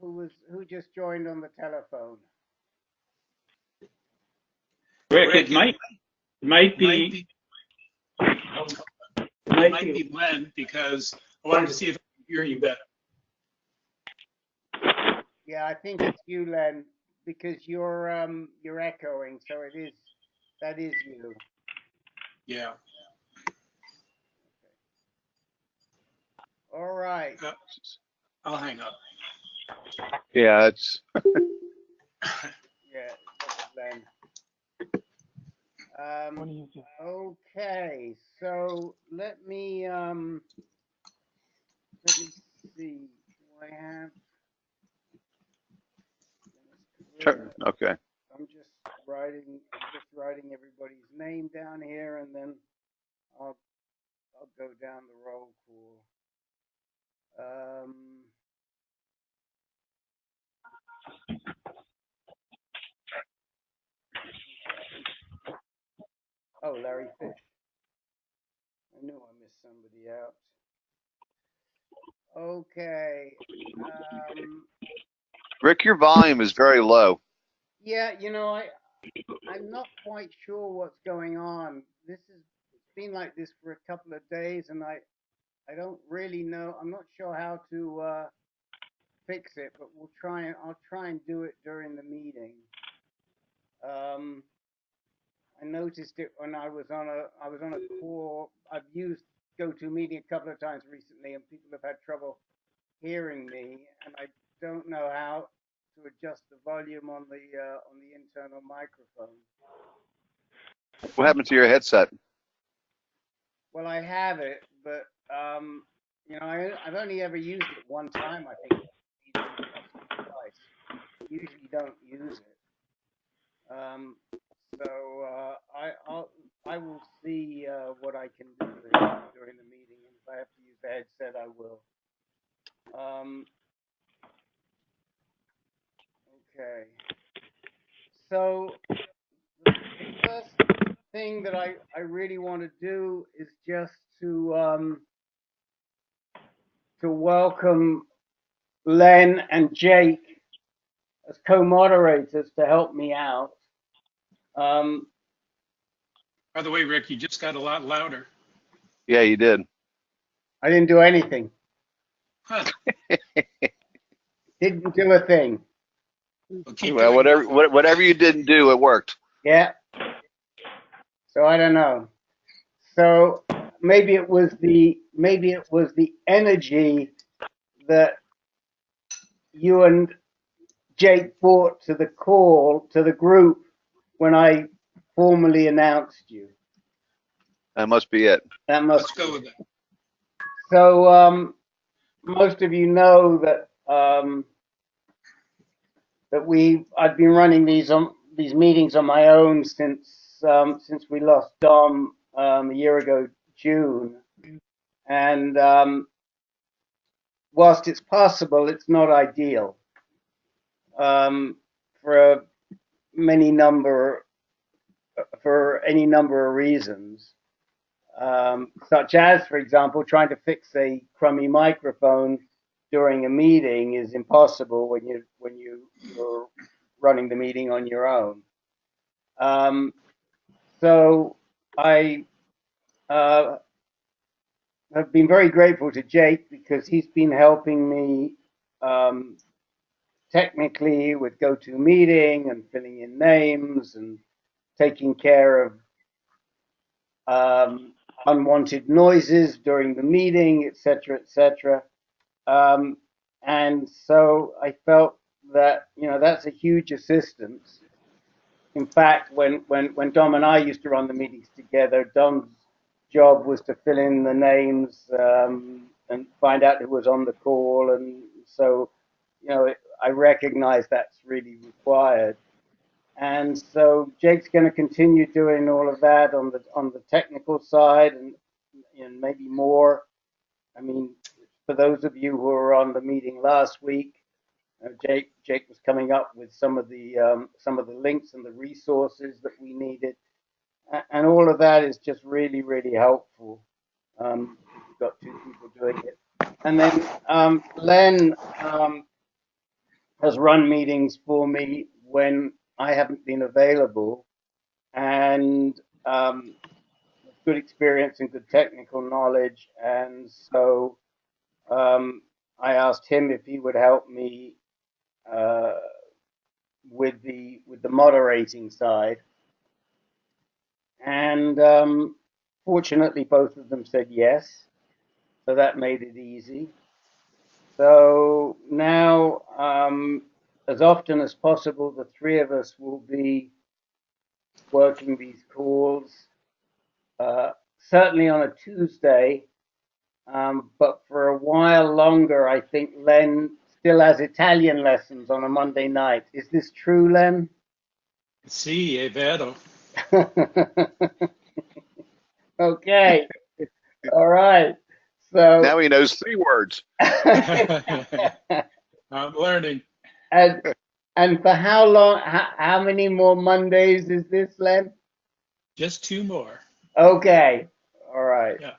who just joined on the telephone? Rick, it might be Len, because I wanted to see if I could hear you better. Yeah, I think it's you, Len, because you're echoing, so that is you. Yeah. All right. I'll hang up. Yeah, it's Yeah, Len. Okay, so let me see. Do I have? okay. I'm just writing everybody's name down here, and then I'll go down the roll call. Oh, Larry Fish. I knew I missed somebody out. Okay. Rick, your volume is very low. Yeah, I'm not quite sure what's going on. It's been like this for a couple of days, and I don't really know. I'm not sure how to fix it, but I'll try and do it during the meeting. I noticed it when I was on a call. I've used GoToMeeting a couple of times recently, and people have had trouble hearing me, and I don't know how to adjust the volume on the internal microphone. What happened to your headset? Well, I have it, but I've only ever used it one time. I think usually don't use it. So I will see what I can do during the meeting, and if I have to use the headset, I will. Okay. So the first thing that I really want to do is just to welcome Len and Jake as co-moderators to help me out. By the way, Rick, you just got a lot louder. Yeah, you did. I didn't do anything. Huh. Didn't do a thing. Well, whatever you didn't do, it worked. Yeah. So I don't know. So maybe it was the energy that you and Jake brought to the call to the group when I formally announced you. That must be it. Let's go with it. So most of you know that I've been running these meetings on my own since we lost Dom a year ago, June, and whilst it's possible, it's not ideal for any number of reasons, such as, for example, trying to fix a crummy microphone during a meeting is impossible when you're running the meeting on your own. So I have been very grateful to Jake because he's been helping me technically with GoToMeeting and filling in names and taking care of unwanted noises during the meeting, etc., etc. And so I felt that that's a huge assistance. In fact, when Dom and I used to run the meetings together, Dom's job was to fill in the names and find out who was on the call, and so I recognize that's really required. And so Jake's going to continue doing all of that on the technical side and maybe more. I mean, for those of you who were on the meeting last week, Jake was coming up with some of the links and the resources that we needed, and all of that is just really, really helpful. We've got two people doing it, and then Len has run meetings for me when I haven't been available, and good experience and good technical knowledge. And so I asked him if he would help me with the moderating side. And fortunately, both of them said yes, so that made it easy. So now, as often as possible, the three of us will be working these calls, certainly on a Tuesday, but for a while longer, I think Len still has Italian lessons on a Monday night. Is this true, Len? Sì, è vero. Okay. All right. So Now he knows 3 words. I'm learning. And for how long? How many more Mondays is this, Len? Just 2 more. Okay. All right. Yeah.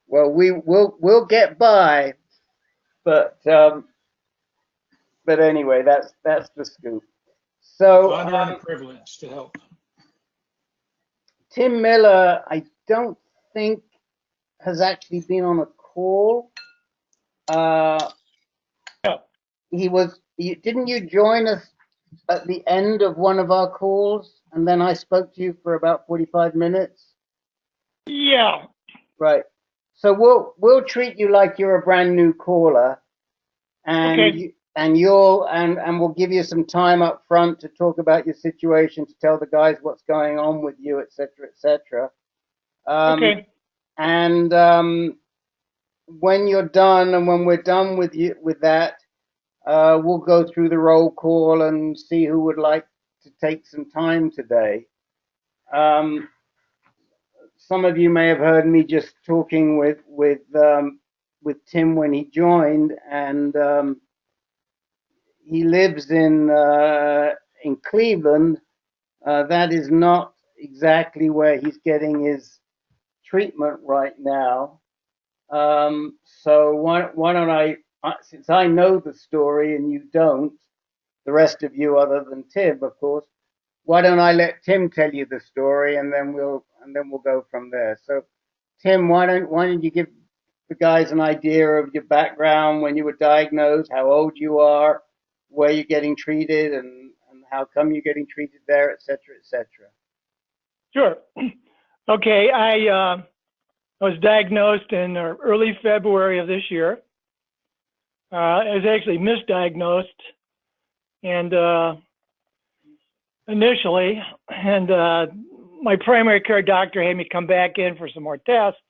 Well, we'll get by, but anyway, that's the scoop. So Honor and a privilege to help. Tim Miller, I don't think has actually been on a call. Didn't you join us at the end of one of our calls, and then I spoke to you for about 45 minutes? Yeah. Right. So we'll treat you like you're a brand new caller, and Okay. we'll give you some time up front to talk about your situation, to tell the guys what's going on with you, et cetera, et cetera. Okay. And when you're done, and when we're done with that, we'll go through the roll call and see who would like to take some time today. Some of you may have heard me just talking with Tim when he joined, and he lives in Cleveland. That is not exactly where he's getting his treatment right now. So why don't I, since I know the story and you don't, the rest of you other than Tim, of course, why don't I let Tim tell you the story, and then we'll go from there. So Tim, why don't you give the guys an idea of your background, when you were diagnosed, how old you are, where you're getting treated, and how come you're getting treated there, et cetera, et cetera. Sure. Okay. I was diagnosed in early February of this year. I was actually misdiagnosed, and initially, and my primary care doctor had me come back in for some more tests,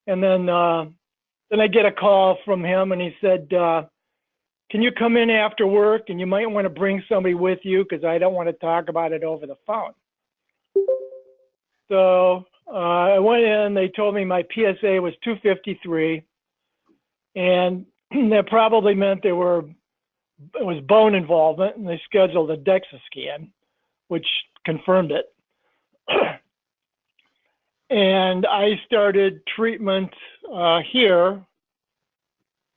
and then I get a call from him, and he said, "Can you come in after work? And you might want to bring somebody with you because I don't want to talk about it over the phone." So I went in. They told me my PSA was 253, and that probably meant it was bone involvement, and they scheduled a DEXA scan, which confirmed it. And I started treatment here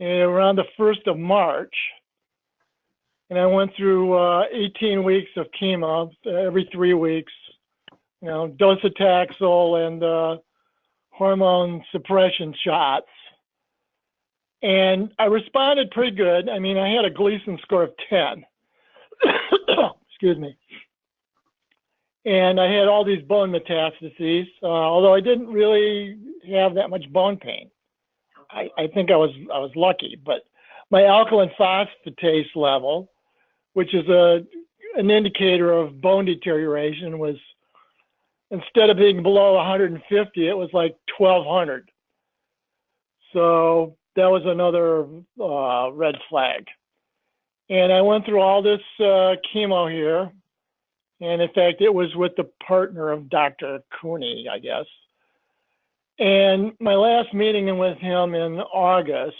around the 1st of March. And I went through 18 weeks of chemo every 3 weeks, docetaxel and hormone suppression shots. And I responded pretty good. I mean, I had a Gleason score of 10. Excuse me. And I had all these bone metastases, although I didn't really have that much bone pain. I think I was lucky, but my alkaline phosphatase level, which is an indicator of bone deterioration, was, instead of being below 150, it was like 1200. So that was another red flag. And I went through all this chemo here. And in fact, it was with the partner of Dr. Cooney, I guess. And my last meeting with him in August,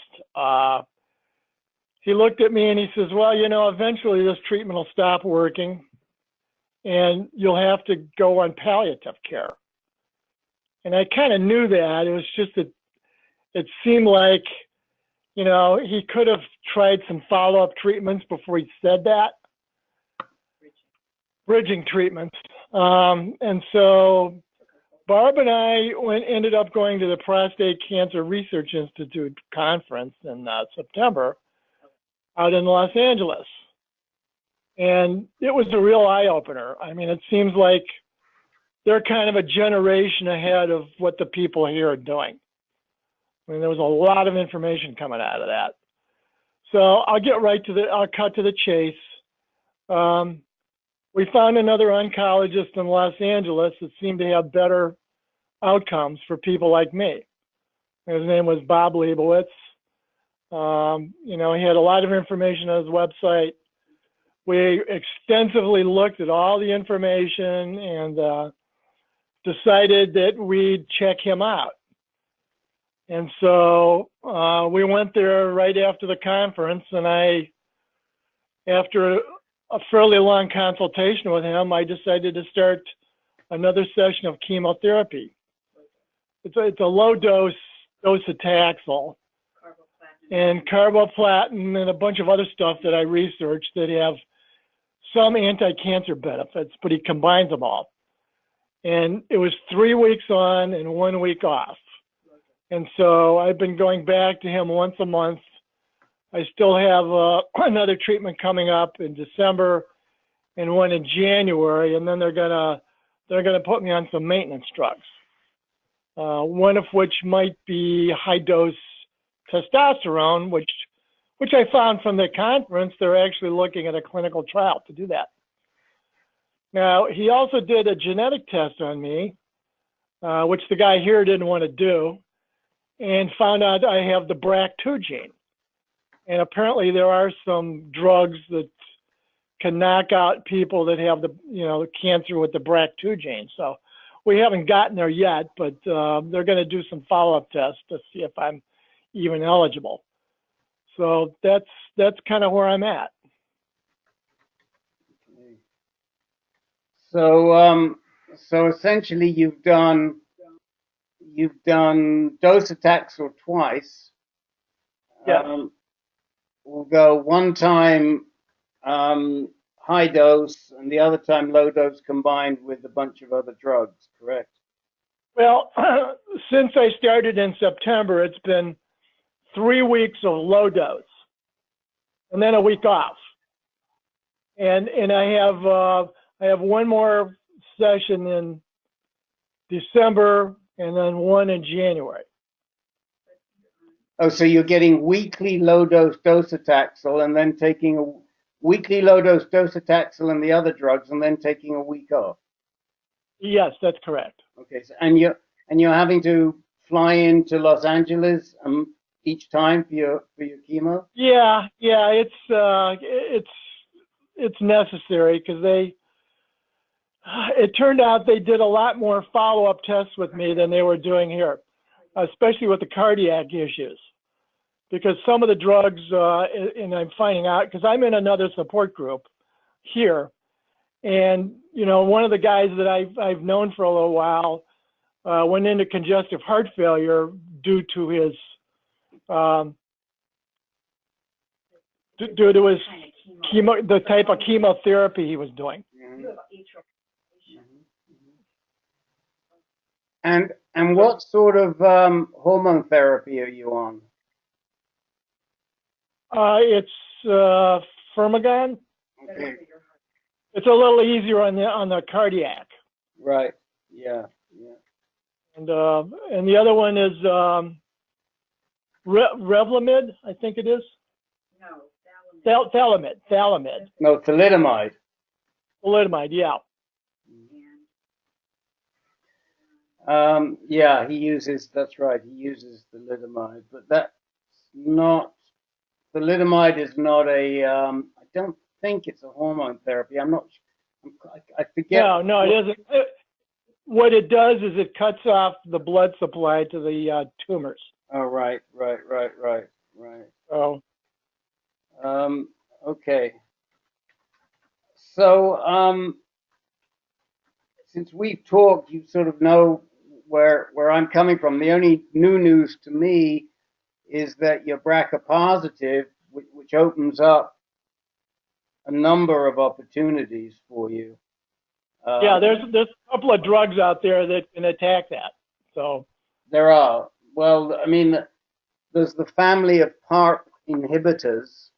he looked at me and he says, "Well, eventually this treatment will stop working and you'll have to go on palliative care." And I kind of knew that. It was just that it seemed like you know, he could have tried some follow-up treatments before he said that. Bridging treatments. And so Barb and I ended up going to the Prostate Cancer Research Institute conference in September out in Los Angeles. And it was a real eye-opener. I mean, it seems like they're kind of a generation ahead of what the people here are doing. I mean, there was a lot of information coming out of that. So I'll cut to the chase. We found another oncologist in Los Angeles that seemed to have better outcomes for people like me. His name was Bob Liebowitz. You know, he had a lot of information on his website. We extensively looked at all the information and decided that we'd check him out. And so we went there right after the conference, and after a fairly long consultation with him, I decided to start another session of chemotherapy. It's a low dose docetaxel and carboplatin and a bunch of other stuff that I researched that have some anti-cancer benefits, but he combines them all. And it was 3 weeks on and 1 week off. And so I've been going back to him once a month. I still have another treatment coming up in December and one in January, and then they're gonna put me on some maintenance drugs. One of which might be high dose testosterone, which I found from the conference, they're actually looking at a clinical trial to do that. Now, he also did a genetic test on me, which the guy here didn't want to do, and found out I have the BRCA2 gene. And apparently there are some drugs that can knock out people that have the cancer with the BRCA2 gene. So we haven't gotten there yet, but they're going to do some follow-up tests to see if I'm even eligible. So that's kind of where I'm at. So so essentially you've done docetaxel twice. Yeah. We'll go one time high dose and the other time low dose combined with a bunch of other drugs, correct? Well, since I started in September, it's been 3 weeks of low dose and then a week off. And I have one more session in December and then one in January. Oh, so you're getting weekly low dose docetaxel and then taking a weekly low dose docetaxel and the other drugs and then taking a week off. Yes, that's correct. Okay, so and you're having to fly into Los Angeles each time for your chemo? Yeah, it's necessary because it turned out they did a lot more follow-up tests with me than they were doing here, especially with the cardiac issues. Because some of the drugs, and I'm finding out, because I'm in another support group here, and one of the guys that I've known for a little while went into congestive heart failure due to his chemo, the type of chemotherapy he was doing. And what sort of hormone therapy are you on? It's Firmagon. Okay. It's a little easier on the cardiac. Right. Yeah. And the other one is Revlimid, I think it is. No, Thalamid. No, thalidomide. Thalidomide, yeah. Yeah, that's right, he uses thalidomide, but thalidomide is not I don't think it's a hormone therapy. I forget. No, it isn't. What it does is it cuts off the blood supply to the tumors. Oh, right. Oh. Okay. So, since we've talked, you sort of know where I'm coming from. The only new news to me is that you're BRCA positive, which opens up a number of opportunities for you. Yeah, there's a couple of drugs out there that can attack that. So there are. Well, I mean, there's the family of PARP inhibitors,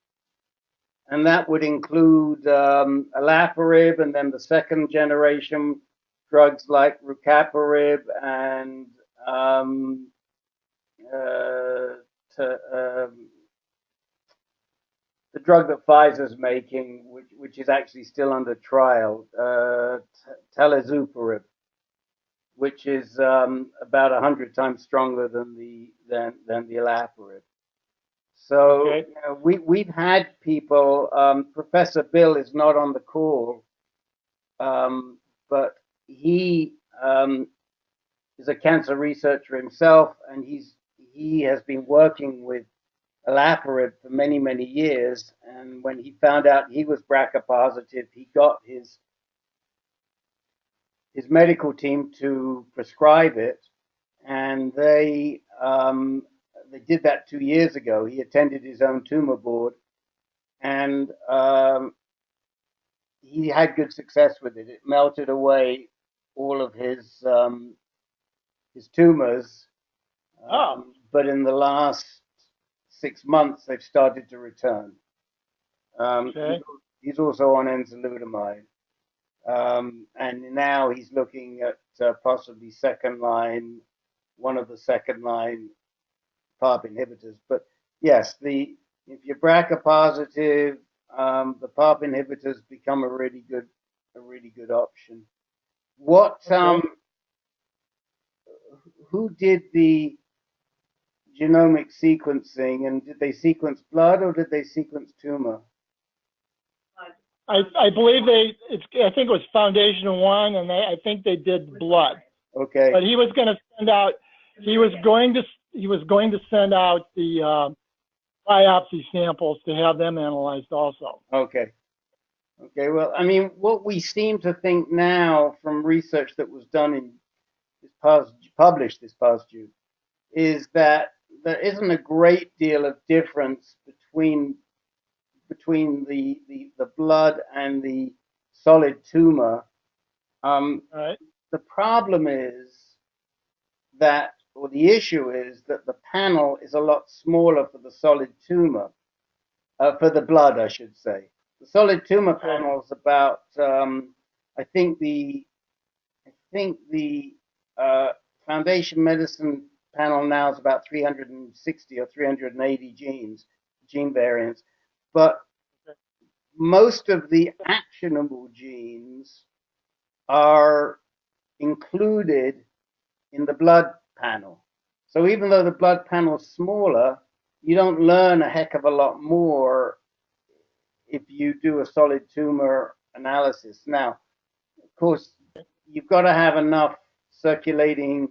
and that would include olaparib, and then the second generation drugs like rucaparib and the drug that Pfizer's making, which is actually still under trial, talazoparib, which is about 100 times stronger than the olaparib. So okay. you know, we've had people. Professor Bill is not on the call, but he is a cancer researcher himself, and he has been working with olaparib for many years. And when he found out he was BRCA positive, he got his medical team to prescribe it, and they did that 2 years ago. He attended his own tumor board, and he had good success with it. It melted away all of his tumors. But in the last 6 months, they've started to return. Okay. He's also on enzalutamide. And now he's looking at possibly second line, one of the second line PARP inhibitors. But yes, if you're BRCA positive, the PARP inhibitors become a really good option. What who did the genomic sequencing, and did they sequence blood or did they sequence tumor? I believe I think it was Foundation One, and I think they did blood. Okay. But he was going to send out. He was going to send out the biopsy samples to have them analyzed also. Okay. Okay. Well, I mean, what we seem to think now from research that was done published this past June, is that there isn't a great deal of difference between the blood and the solid tumor. Right. The problem is that, or the issue is that the panel is a lot smaller for the solid tumor, for the blood, I should say. The solid tumor panel is about, I think the Foundation Medicine panel now is about 360 or 380 gene variants, but most of the actionable genes are included in the blood panel. So even though the blood panel is smaller, you don't learn a heck of a lot more if you do a solid tumor analysis. Now, of course, you've got to have enough circulating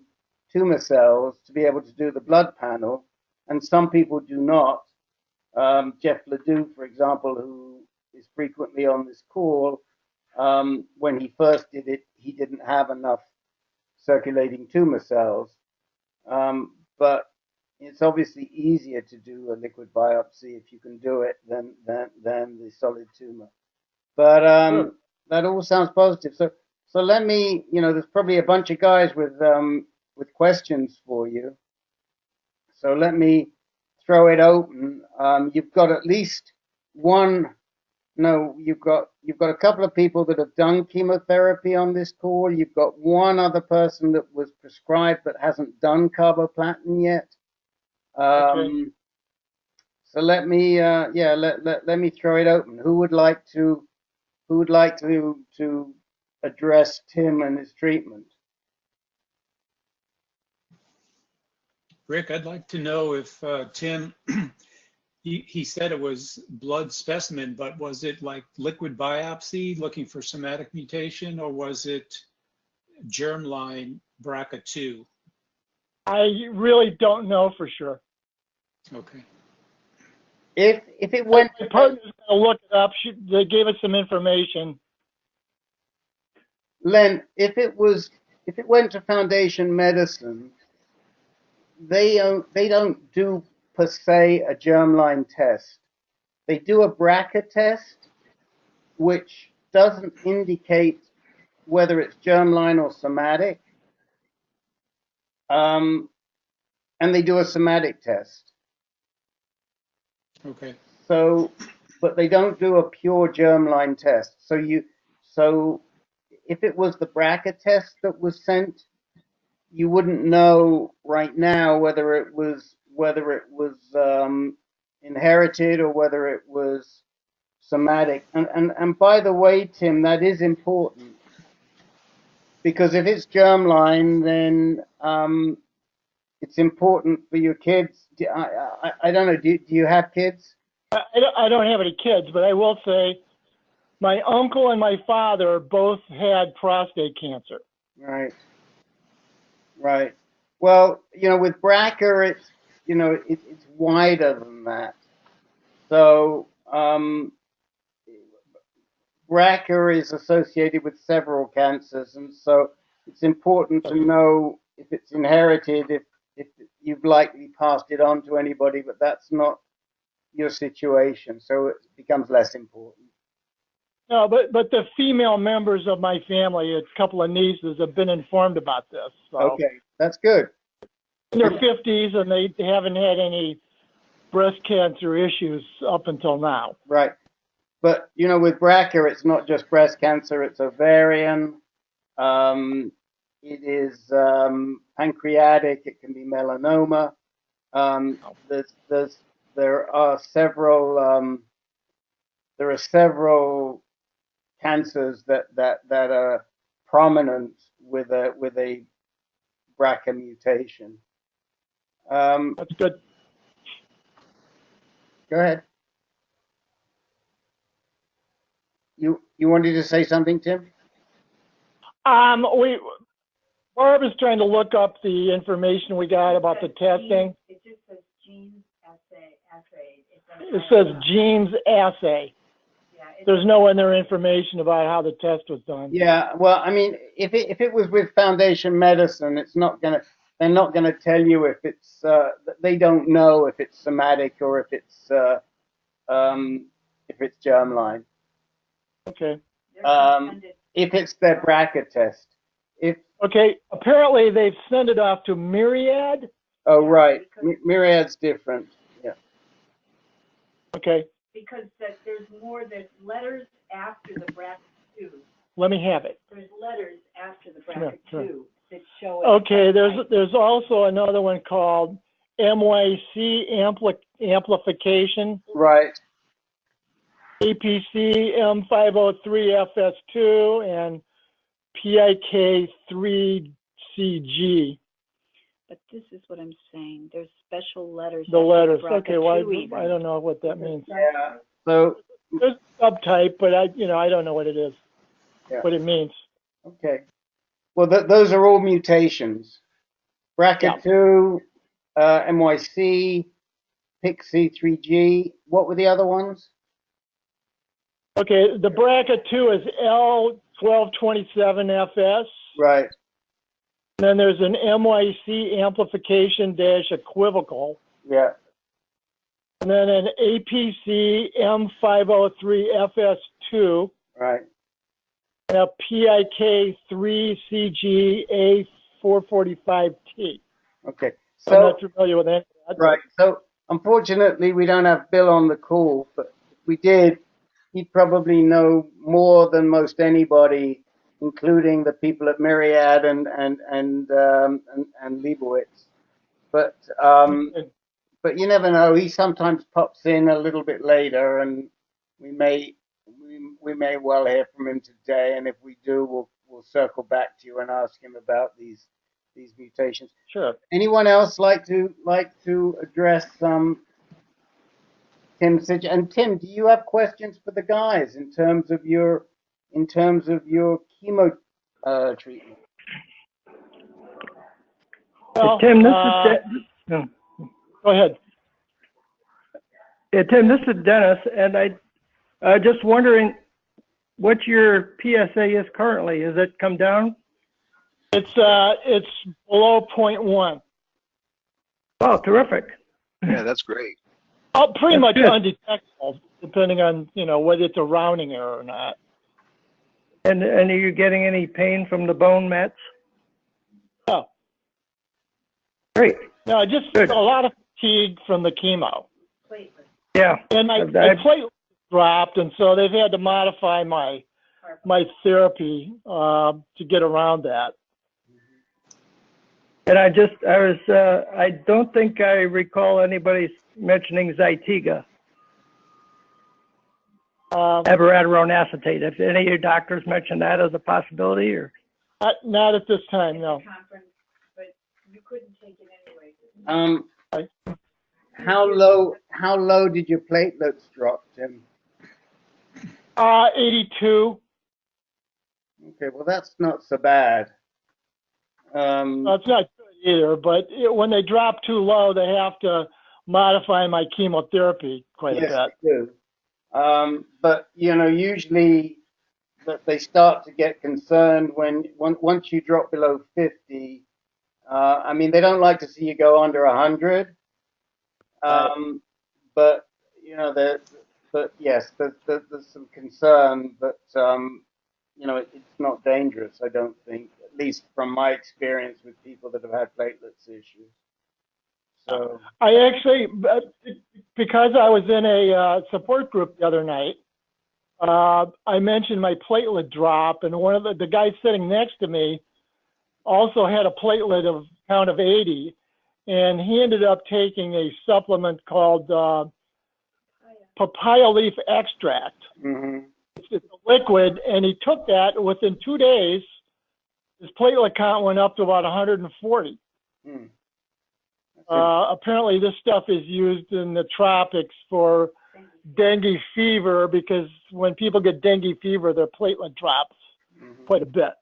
tumor cells to be able to do the blood panel, and some people do not. Jeff Ledoux, for example, who is frequently on this call, when he first did it, he didn't have enough circulating tumor cells. But it's obviously easier to do a liquid biopsy if you can do it than the solid tumor. But that all sounds positive. So let me, there's probably a bunch of guys with questions for you. So let me throw it open. You've got at least one. No, you've got a couple of people that have done chemotherapy on this call. You've got one other person that was prescribed but hasn't done carboplatin yet. Okay. So let me let me throw it open. Who would like to address Tim and his treatment? Rick, I'd like to know if Tim, he said it was blood specimen, but was it like liquid biopsy looking for somatic mutation, or was it germline BRCA2? I really don't know for sure. Okay. If it went, my partner's going to look it up. They gave us some information. Len, if it went to Foundation Medicine, they don't do per se a germline test. They do a BRCA test, which doesn't indicate whether it's germline or somatic. And they do a somatic test. Okay. So, but they don't do a pure germline test. So if it was the BRCA test that was sent, you wouldn't know right now whether it was inherited or whether it was somatic. And by the way, Tim, that is important, because if it's germline, then it's important for your kids. I don't know. Do you have kids? I don't have any kids, but I will say my uncle and my father both had prostate cancer. Right. Right. Well, with BRCA, it's wider than that. So BRCA is associated with several cancers, and so it's important to know if it's inherited, if you've likely passed it on to anybody, but that's not your situation, so it becomes less important. No, but the female members of my family, a couple of nieces, have been informed about this. So. Okay, that's good. In their 50s, and they haven't had any breast cancer issues up until now. Right. But, with BRCA, it's not just breast cancer, it's ovarian, it is pancreatic, it can be melanoma. There are several cancers that are prominent with a BRCA mutation. That's good. Go ahead. You wanted to say something, Tim? Barb is trying to look up the information we got about the testing. It just says genes assay. It says genes assay. Yeah, There's no other information about how the test was done. Yeah, well, I mean, if it was with Foundation Medicine, they're not gonna tell you if it's they don't know if it's somatic or if it's germline. Okay. If it's their BRCA test. Okay. Apparently, they've sent it off to Myriad. Oh, right. Myriad's different. Yeah. Okay. Because there's letters after the BRCA2. Let me have it. There's letters after the BRCA2 Sure. that show it. Okay. There's also another one called MYC amplification. Right. APC M503FS2 and PIK3CG. But this is what I'm saying. There's special letters. The letters. Okay, well, even. I don't know what that means. Yeah. So There's a subtype, but I don't know what it is, what it means. okay. Well, those are all mutations. BRCA2, MYC, PIK3CG. What were the other ones? Okay, the BRCA2 is L1227FS. Right. And then there's an MYC amplification dash equivocal. Yeah. And then an APC M503FS2. Right. And a PIK3CG A445T. Okay. I'm So not familiar with any of that. right. So unfortunately, we don't have Bill on the call, but if we did, he'd probably know more than most anybody, including the people at Myriad and Liebowitz. But you never know. He sometimes pops in a little bit later, and we may well hear from him today. And if we do, we'll circle back to you and ask him about these mutations. Sure. Anyone else like to address Tim's situation? And Tim, do you have questions for the guys in terms of your chemo treatment? Well, Tim, this is go ahead. yeah, Tim. This is Dennis, and I just wondering what your PSA is currently. Has it come down? It's below 0.1. Oh, terrific. Yeah, that's great. Oh, pretty That's much good. undetectable, depending on, you know, whether it's a rounding error or not. And are you getting any pain from the bone mets? No, Great. no, just Good. a lot of fatigue from the chemo. Platelets. Yeah. And my I- platelets dropped, and so they've had to modify my therapy to get around that. And I don't think I recall anybody mentioning Zytiga, abiraterone acetate. If any of your doctors mentioned that as a possibility, or? Not at this time, no. Conference, but you couldn't take it anyway. How low did your platelets drop, Tim? 82. Okay, well that's not so bad. It's not good either, but when they drop too low, they have to modify my chemotherapy quite a yes, bit. they do. But you know, usually that they start to get concerned once you drop below 50. I mean, they don't like to see you go under 100. But you know, yes, there's some concern, but you know, it's not dangerous. I don't think, at least from my experience with people that have had platelets issues. So I actually, because I was in a support group the other night, I mentioned my platelet drop, and one of the guys sitting next to me also had a platelet count of 80, and he ended up taking a supplement called papaya leaf extract. mm-hmm. It's a liquid, and he took that. Within 2 days, his platelet count went up to about 140. Hmm. Apparently, this stuff is used in the tropics for dengue fever, because when people get dengue fever, their platelet drops quite a bit.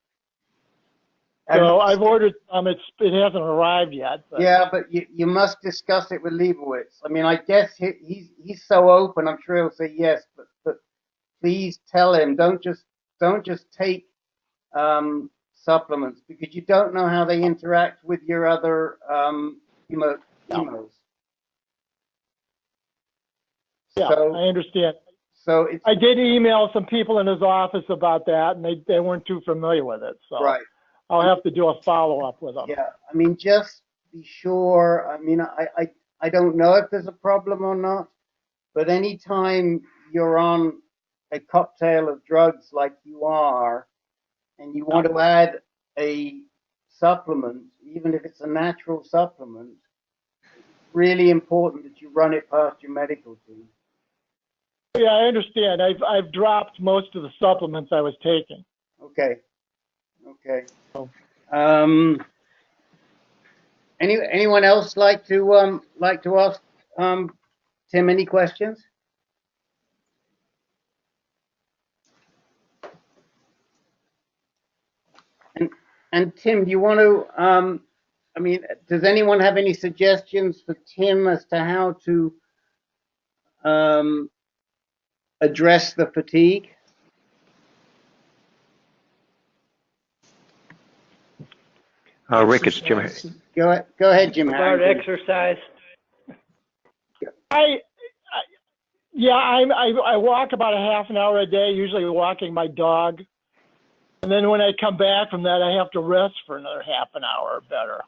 So I've ordered some. It hasn't arrived yet. But. Yeah, but you must discuss it with Liebowitz. I mean, I guess he's so open. I'm sure he'll say yes, but please tell him don't just take supplements, because you don't know how they interact with your other chemos. Yeah, So, I understand. So I did email some people in his office about that, and they weren't too familiar with it. So right. I'll have to do a follow-up with them. Yeah, I mean, just be sure. I mean, I don't know if there's a problem or not, but anytime you're on a cocktail of drugs like you are, and you want to add a supplement, even if it's a natural supplement, it's really important that you run it past your medical team. Yeah, I understand. I've dropped most of the supplements I was taking. Okay. Anyone else like to ask Tim any questions? And Tim, do you want to? I mean, does anyone have any suggestions for Tim as to how to address the fatigue? Rick, it's Jim. Go ahead, Jim. About exercise. I walk about a half an hour a day, usually walking my dog. And then when I come back from that, I have to rest for another half an hour or better.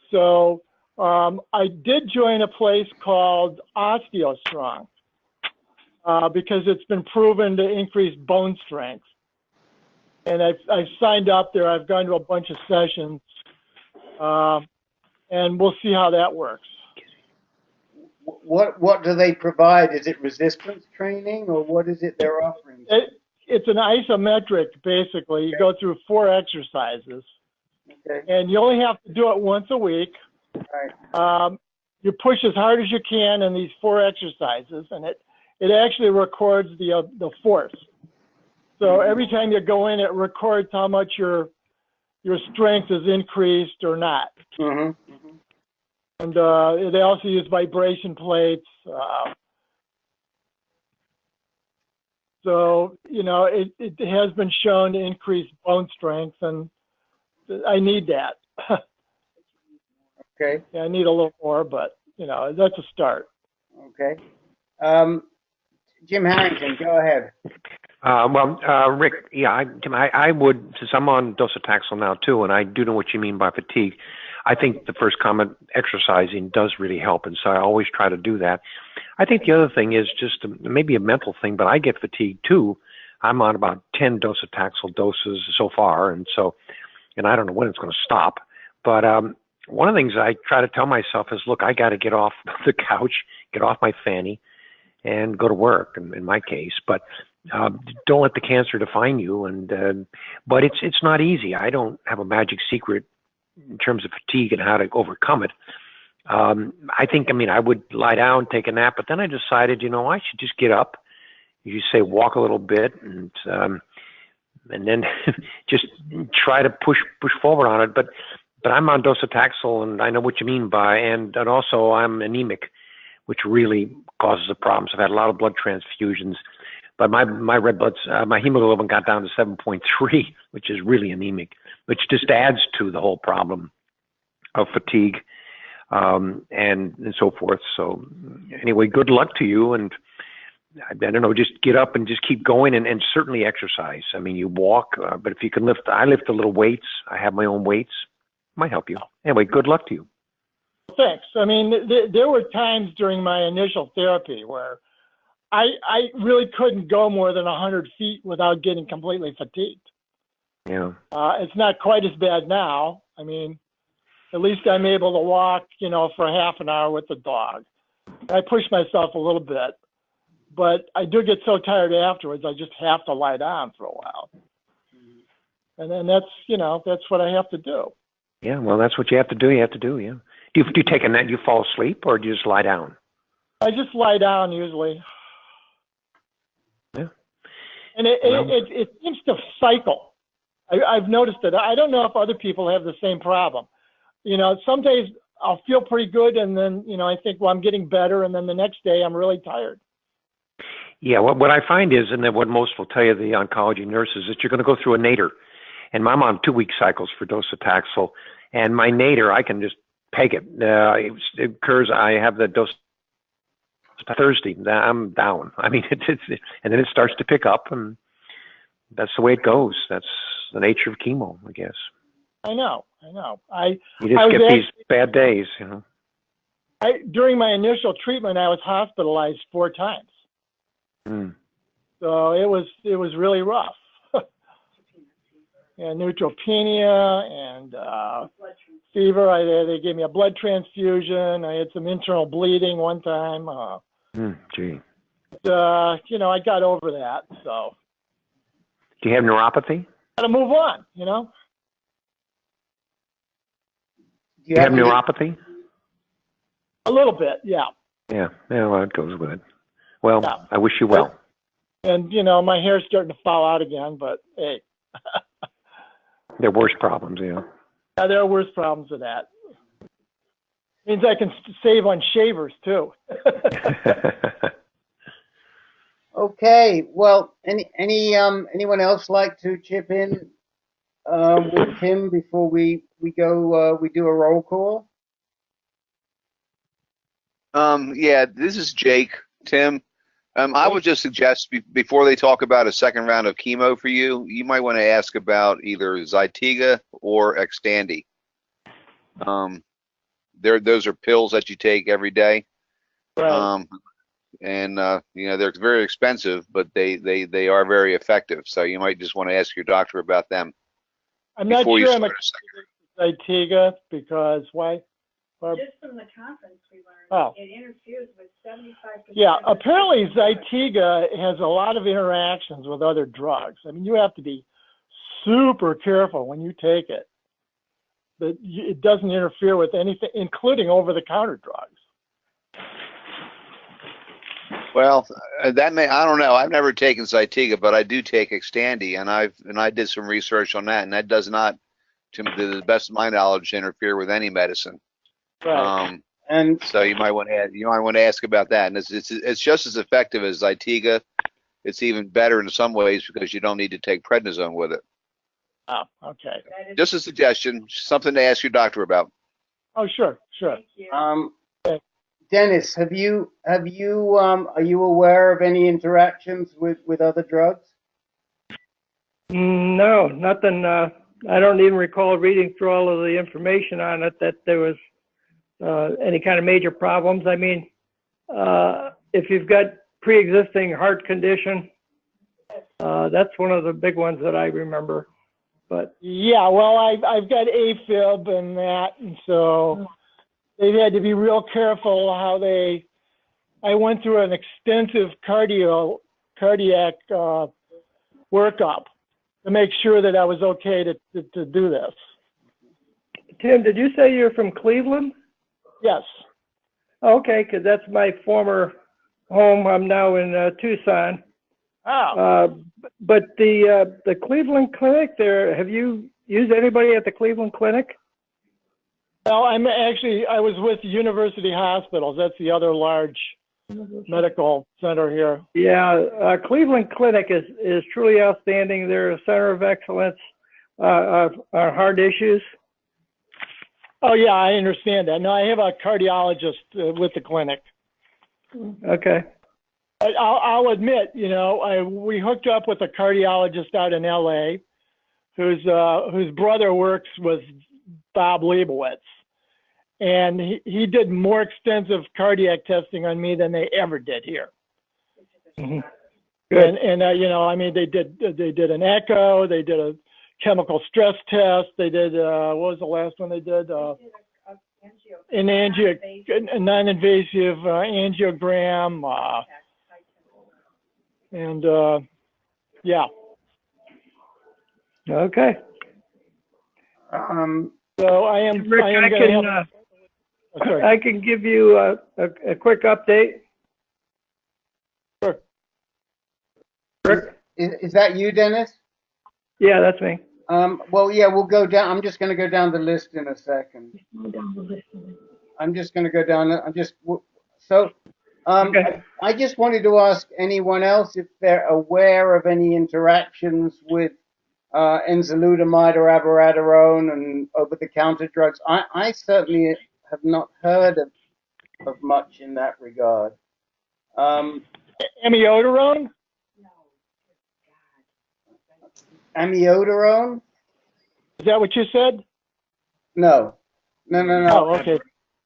So I did join a place called OsteoStrong because it's been proven to increase bone strength. And I've signed up there. I've gone to a bunch of sessions, and we'll see how that works. What do they provide? Is it resistance training, or what is it they're offering? It's an isometric, basically. You go through 4 exercises, and you only have to do it once a week. Right. You push as hard as you can in these 4 exercises, and it actually records the force. So every time you go in, it records how much your strength is increased or not. Mm-hmm. And they also use vibration plates. So, you know, it has been shown to increase bone strength, and I need that. Okay. Yeah, I need a little more, but that's a start. Okay. Jim Harrington, go ahead. Rick, yeah, Tim, I would, since I'm on docetaxel now too, and I do know what you mean by fatigue. I think the first comment, exercising, does really help, and so I always try to do that. I think the other thing is just maybe a mental thing, but I get fatigued too. I'm on about 10 docetaxel doses so far, and I don't know when it's going to stop. But one of the things I try to tell myself is, look, I got to get off the couch, get off my fanny, and go to work. In my case, but don't let the cancer define you. But it's not easy. I don't have a magic secret in terms of fatigue and how to overcome it. I would lie down, take a nap, but then I decided, I should just get up. You say walk a little bit, and then just try to push forward on it. But I'm on docetaxel, and I know what you mean by, and also I'm anemic, which really causes the problems. I've had a lot of blood transfusions, but my red blood, my hemoglobin got down to 7.3, which is really anemic, which just adds to the whole problem of fatigue and so forth. So anyway, good luck to you, and I don't know, just get up and just keep going, and certainly exercise. I mean, you walk, but if you can I lift a little weights. I have my own weights. Might help you. Anyway, good luck to you. Thanks. I mean, there were times during my initial therapy where I really couldn't go more than 100 feet without getting completely fatigued. Yeah. It's not quite as bad now. I mean, at least I'm able to walk, for half an hour with the dog. I push myself a little bit, but I do get so tired afterwards, I just have to lie down for a while. And then that's what I have to do. Yeah, well, that's what you have to do. Yeah. Do you take a nap? Do you fall asleep, or do you just lie down? I just lie down usually. Yeah. And it seems to cycle. I've noticed it. I don't know if other people have the same problem. Some days I'll feel pretty good, and then I think, well, I'm getting better, and then the next day I'm really tired. Yeah, what I find is, and then what most will tell you, the oncology nurses, is that you're going to go through a nadir. And I'm on 2-week cycles for docetaxel, and my nadir, I can just peg it. It occurs, I have the dose Thursday, I'm down. I mean, and then it starts to pick up, and that's the way it goes. That's the nature of chemo, I guess. I know. You just get these bad days, During my initial treatment, I was hospitalized 4 times. So it was really rough. And neutropenia and fever. They gave me a blood transfusion. I had some internal bleeding one time. Gee. I got over that. So. Do you have neuropathy? Got to move on. Do you have neuropathy? A little bit, yeah. Yeah, well, it goes with it. Well, yeah. I wish you well. And, my hair's starting to fall out again, but hey. There are worse problems, Yeah, there are worse problems than that. Means I can save on shavers, too. Okay, well, anyone else like to chip in with Tim before we go, we do a roll call? Yeah, this is Jake. Tim, I would just suggest before they talk about a second round of chemo for you, you might want to ask about either Zytiga or Xtandi. Those are pills that you take every day. Right. They're very expensive, but they are very effective. So you might just want to ask your doctor about them. I'm not sure I'm a Zytiga because why? Just from the conference we learned, it interferes with 75%. Yeah, apparently Zytiga has a lot of interactions with other drugs. I mean, you have to be super careful when you take it. But it doesn't interfere with anything, including over-the-counter drugs. Well, I don't know. I've never taken Zytiga, but I do take Xtandi, and I did some research on that, and that does not, to the best of my knowledge, interfere with any medicine. Right. And so you might want to ask about that. And it's just as effective as Zytiga. It's even better in some ways because you don't need to take prednisone with it. Oh, okay. Just a suggestion, something to ask your doctor about. Oh, sure. Thank you. Dennis, are you aware of any interactions with other drugs? No, nothing. I don't even recall reading through all of the information on it that there was any kind of major problems. I mean, if you've got pre-existing heart condition, that's one of the big ones that I remember. But Yeah, well, I've got AFib and that, and so they've had to be real careful how I went through an extensive cardiac workup to make sure that I was okay to do this. Tim, did you say you're from Cleveland? Yes. Okay, because that's my former home. I'm now in Tucson. Oh. But the Cleveland Clinic there, have you used anybody at the Cleveland Clinic? Well, I was with University Hospitals. That's the other large medical center here. Yeah, Cleveland Clinic is truly outstanding. They're a center of excellence on heart issues. Oh, yeah, I understand that. No, I have a cardiologist with the clinic. Okay. I'll admit, we hooked up with a cardiologist out in L.A. whose brother works with Bob Liebowitz, and he did more extensive cardiac testing on me than they ever did here. Mm-hmm. Good. And I mean, they did an echo, they did a chemical stress test, they did what was the last one they did? A non-invasive angiogram. And yeah. Okay. So I am. Rick, I can give you a quick update. Sure. Rick? Is that you, Dennis? Yeah, that's me. Well, yeah, we'll go down. I'm just going to go down the list in a second. I'm just going to go down. Okay. I just wanted to ask anyone else if they're aware of any interactions with enzalutamide or abiraterone and over-the-counter drugs. I certainly have not heard of much in that regard. Amiodarone? Amiodarone? Is that what you said? No. Oh, okay.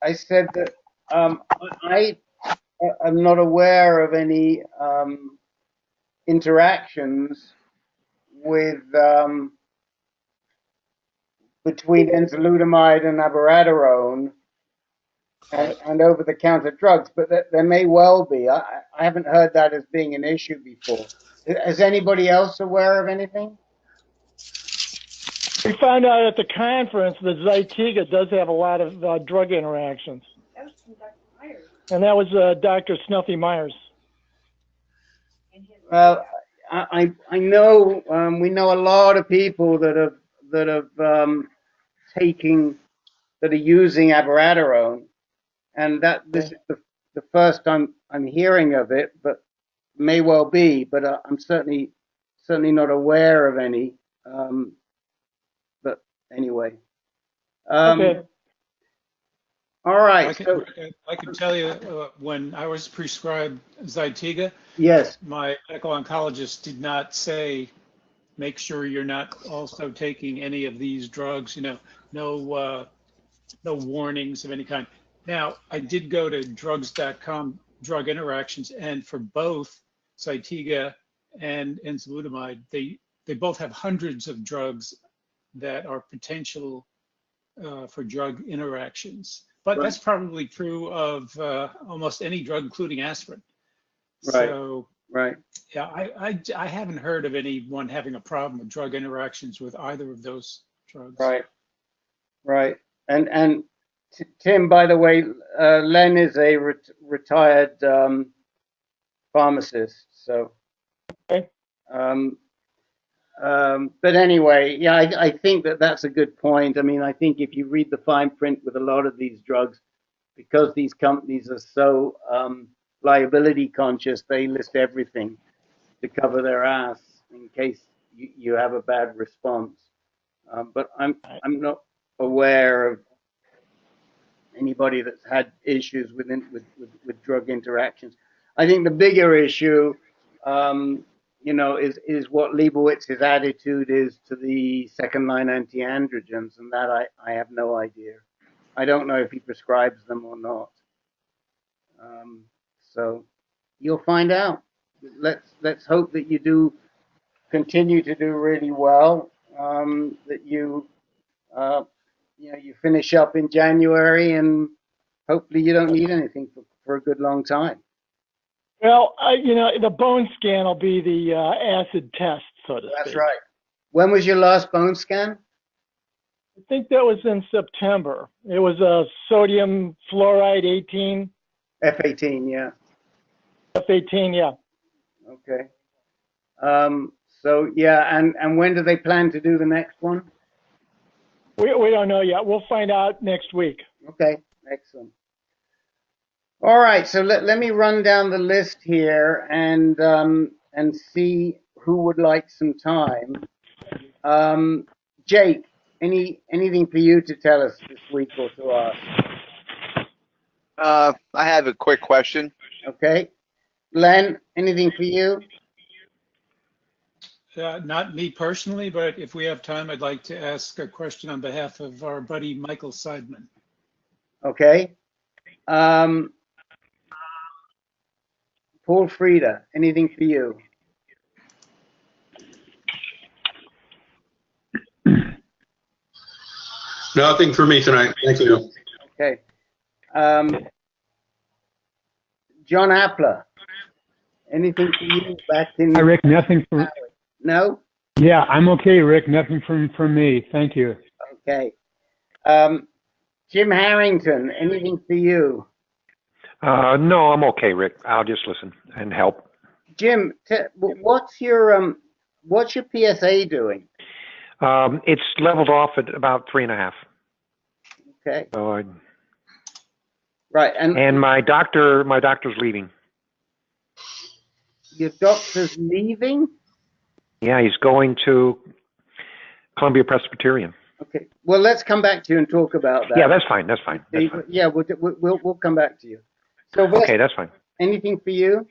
I said that I'm not aware of any interactions with between enzalutamide and abiraterone and over-the-counter drugs, but there may well be. I haven't heard that as being an issue before. Is anybody else aware of anything? We found out at the conference that Zytiga does have a lot of drug interactions. That was from Dr. Myers. And that was Dr. Snuffy Myers. Well, I know we know a lot of people that are using abiraterone, and that this is the first time I'm hearing of it, but may well be. But I'm certainly not aware of any. But anyway. Okay. All right. I can tell you when I was prescribed Zytiga, Yes. my medical oncologist did not say, make sure you're not also taking any of these drugs, no warnings of any kind. Now, I did go to drugs.com, drug interactions, and for both Zytiga and enzalutamide, they both have hundreds of drugs that are potential for drug interactions. But Right. that's probably true of almost any drug, including aspirin. Right. So, Right. yeah, I haven't heard of anyone having a problem with drug interactions with either of those drugs. Right. Right. And Tim, by the way, Len is a retired pharmacist. So. Okay. But anyway, yeah, I think that's a good point. I mean, I think if you read the fine print with a lot of these drugs, because these companies are so liability conscious, they list everything to cover their ass in case you have a bad response. But I'm not aware anybody that's had issues with drug interactions. I think the bigger issue, is what Leibowitz's attitude is to the second line anti-androgens, and that I have no idea. I don't know if he prescribes them or not. So you'll find out. Let's hope that you do continue to do really well. That you you finish up in January, and hopefully you don't need anything for a good long time. Well, the bone scan will be the acid test, so to speak. That's right. When was your last bone scan? I think that was in September. It was a sodium fluoride 18. F18, yeah. F18, yeah. Okay. So yeah, and when do they plan to do the next one? We don't know yet. We'll find out next week. Okay, excellent. All right, so let me run down the list here and see who would like some time. Jake, anything for you to tell us this week or to us? I have a quick question. Okay. Len, anything for you? Not me personally, but if we have time, I'd like to ask a question on behalf of our buddy Michael Seidman. Okay. Paul Frieda, anything for you? Nothing for me tonight. Thank you. Okay. John Appler, anything for you back in? Hi, Rick. Nothing from. No? Yeah, I'm okay, Rick. Nothing from me. Thank you. Okay. Jim Harrington, anything for you? No, I'm okay, Rick. I'll just listen and help. Jim, what's your PSA doing? It's leveled off at about 3.5. Okay. So Right, and my doctor's leaving. Your doctor's leaving? Yeah, he's going to Columbia Presbyterian. Okay. Well, let's come back to you and talk about that. Yeah, that's fine. That's fine. That's fine. Yeah, we'll come back to you. So, okay, that's fine. Anything for you,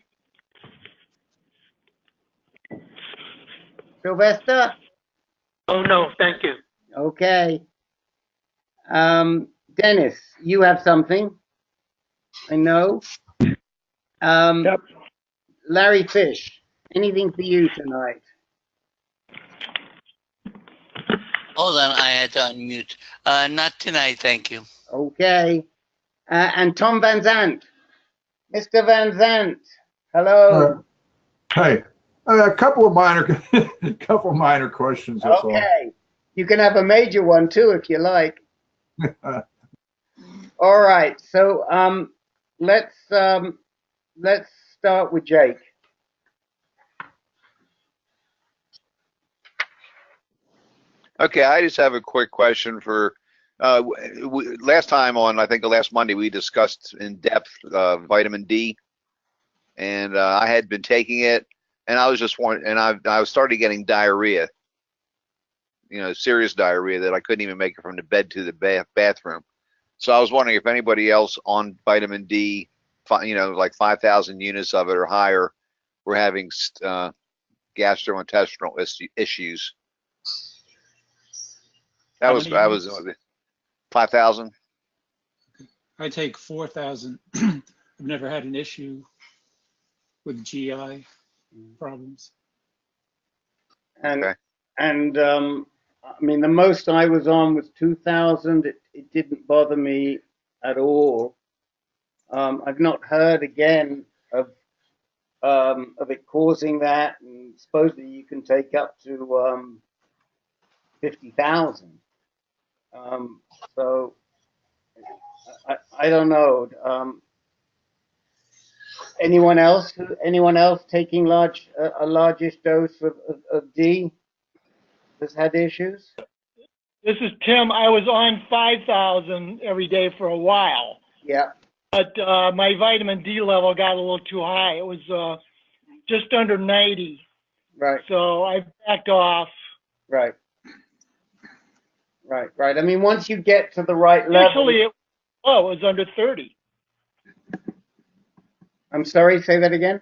Sylvester? Oh, no, thank you. Okay. Dennis, you have something? I know. Yep. Larry Fish, anything for you tonight? Hold on, I had to unmute. Not tonight, thank you. Okay. And Tom Van Zandt. Mr. Van Zandt, hello. Hi. A couple of minor questions. That's okay. all. You can have a major one too if you like. All right. So let's start with Jake. Okay, I just have a quick question for. Last time on, I think last Monday, we discussed in depth vitamin D, and I had been taking it, and I was just I started getting diarrhea, serious diarrhea that I couldn't even make it from the bed to the bathroom. So I was wondering if anybody else on vitamin D, like 5,000 units of it or higher, were having gastrointestinal issues. That was 5,000. I take 4,000. I've never had an issue with GI problems. And okay. And I mean, the most I was on was 2,000. It didn't bother me at all. I've not heard again of it causing that, and supposedly you can take up to 50,000. So I don't know. Anyone else taking a largish dose of D has had issues? This is Tim. I was on 5,000 every day for a while. Yeah. But my vitamin D level got a little too high. It was just under 90. Right. So I backed off. Right. I mean, once you get to the right level. Oh, it was under 30. I'm sorry, say that again?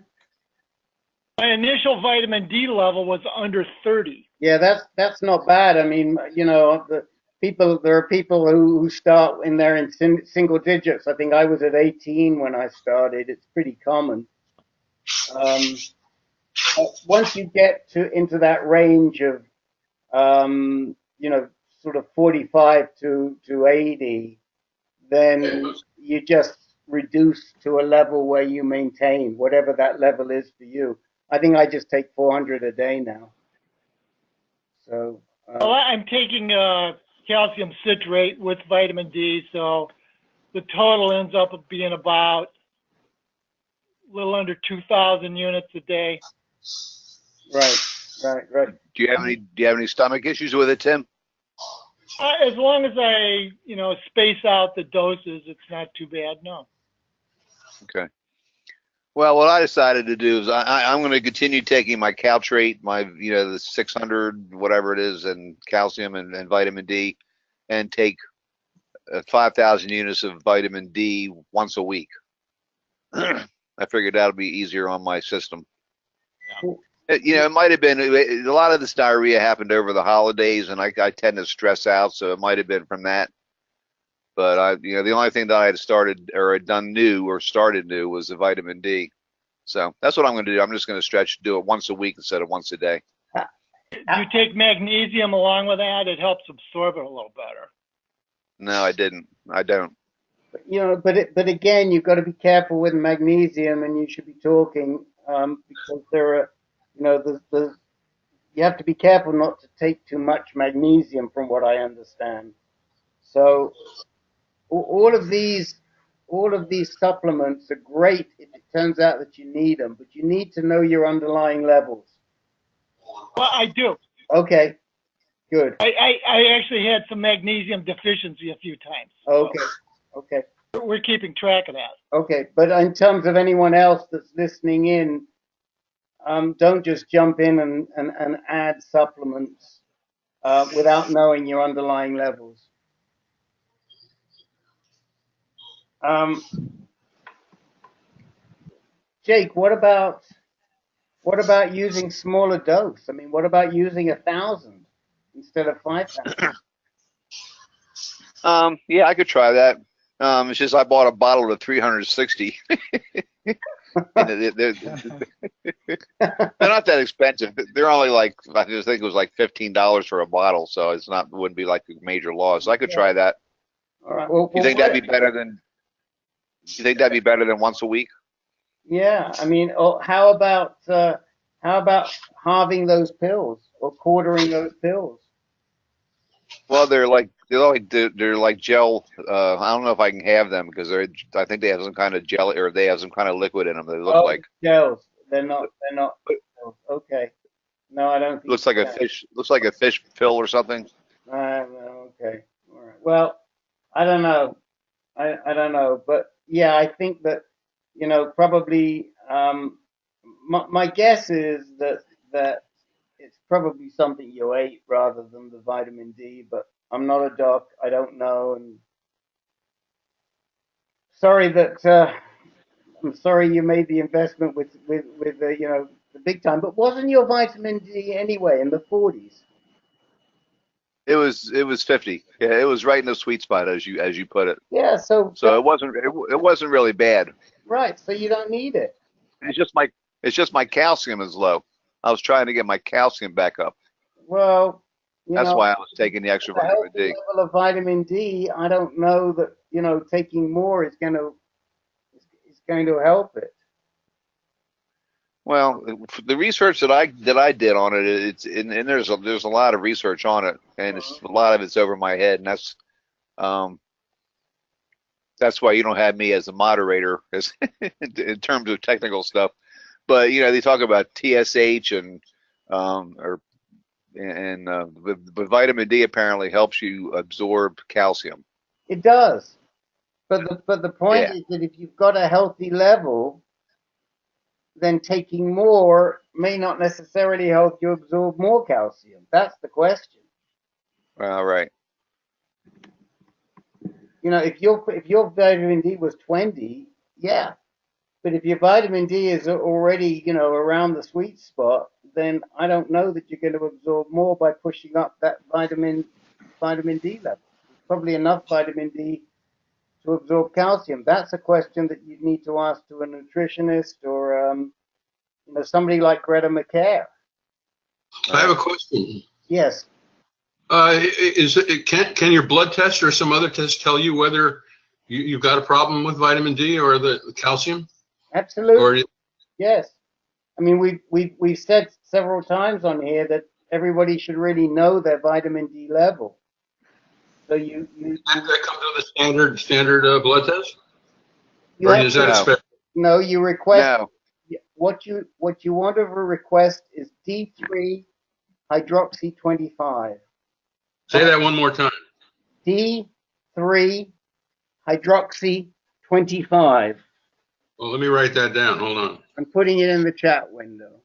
My initial vitamin D level was under 30. Yeah, that's not bad. I mean, you know, there are people who start in there in single digits. I think I was at 18 when I started. It's pretty common. Once you get into that range of, you know, sort of 45 to 80, then you just reduce to a level where you maintain whatever that level is for you. I think I just take 400 a day now. So. Well, I'm taking calcium citrate with vitamin D, so the total ends up being about a little under 2,000 units a day. Right. Do you have any stomach issues with it, Tim? As long as I, you know, space out the doses, it's not too bad. No. Okay. Well, what I decided to do is I'm going to continue taking my Caltrate, the 600 whatever it is, and calcium and vitamin D, and take 5,000 units of vitamin D once a week. I figured that'll be easier on my system. It might have been a lot of this diarrhea happened over the holidays, and I tend to stress out, so it might have been from that. But the only thing that I had started new was the vitamin D. So that's what I'm going to do. I'm just going to do it once a week instead of once a day. Do you take magnesium along with that? It helps absorb it a little better. No, I didn't. I don't. But again, you've got to be careful with magnesium, and you should be talking because there are, you have to be careful not to take too much magnesium, from what I understand. So all of these supplements are great if it turns out that you need them, but you need to know your underlying levels. Well, I do. Okay, good. I actually had some magnesium deficiency a few times. So Okay. we're keeping track of that. Okay, but in terms of anyone else that's listening in, don't just jump in and add supplements without knowing your underlying levels. Jake, what about using smaller dose? I mean, what about using 1,000 instead of 5,000? Yeah, I could try that. It's just I bought a bottle of 360. They're not that expensive. They're only I just think it was like $15 for a bottle, so it wouldn't be like a major loss. So I could try that. All right. Well, you think that'd be better than once a week? Yeah, I mean, how about halving those pills or quartering those pills? Well, they're like gel. I don't know if I can have them because I think they have some kind of gel, or they have some kind of liquid in them. They look like gels. They're not pills. Okay. No, I don't think. Looks like a fish. Looks like a fish pill or something. Okay. All right. Well, I don't know. I don't know, but yeah, I think that probably my guess is that it's probably something you ate rather than the vitamin D, but I'm not a doc. I don't know, and sorry that I'm sorry you made the investment with the big time. But wasn't your vitamin D anyway in the 40s? It was 50. Yeah, it was right in the sweet spot as you put it. Yeah, so it wasn't really bad. Right, so you don't need it. It's just my calcium is low. I was trying to get my calcium back up. Well, that's why I was taking the extra vitamin D. Level of vitamin D, I don't know that taking more is going to help it. Well, the research that I did on it, and there's a lot of research on it, and a lot of it's over my head, and that's why you don't have me as a moderator in terms of technical stuff. But they talk about TSH and but vitamin D apparently helps you absorb calcium. It does, but the point is that if you've got a healthy level, then taking more may not necessarily help you absorb more calcium. That's the question. All right. You know, if your vitamin D was 20, yeah. But if your vitamin D is already, you know, around the sweet spot, then I don't know that you're going to absorb more by pushing up that vitamin D level. There's probably enough vitamin D to absorb calcium. That's a question that you need to ask to a nutritionist or you know, somebody like Greta McCare. I have a question. Yes. Can your blood test or some other test tell you whether you've got a problem with vitamin D or the calcium? Absolutely. Yes. I mean, we've said several times on here that everybody should really know their vitamin D level. So you that comes with a standard blood test? You or have is that to, a special? no, you request No. what you want to request is D3 hydroxy 25. Say that one more time. D3 hydroxy 25. Well, let me write that down. Hold on. I'm putting it in the chat window.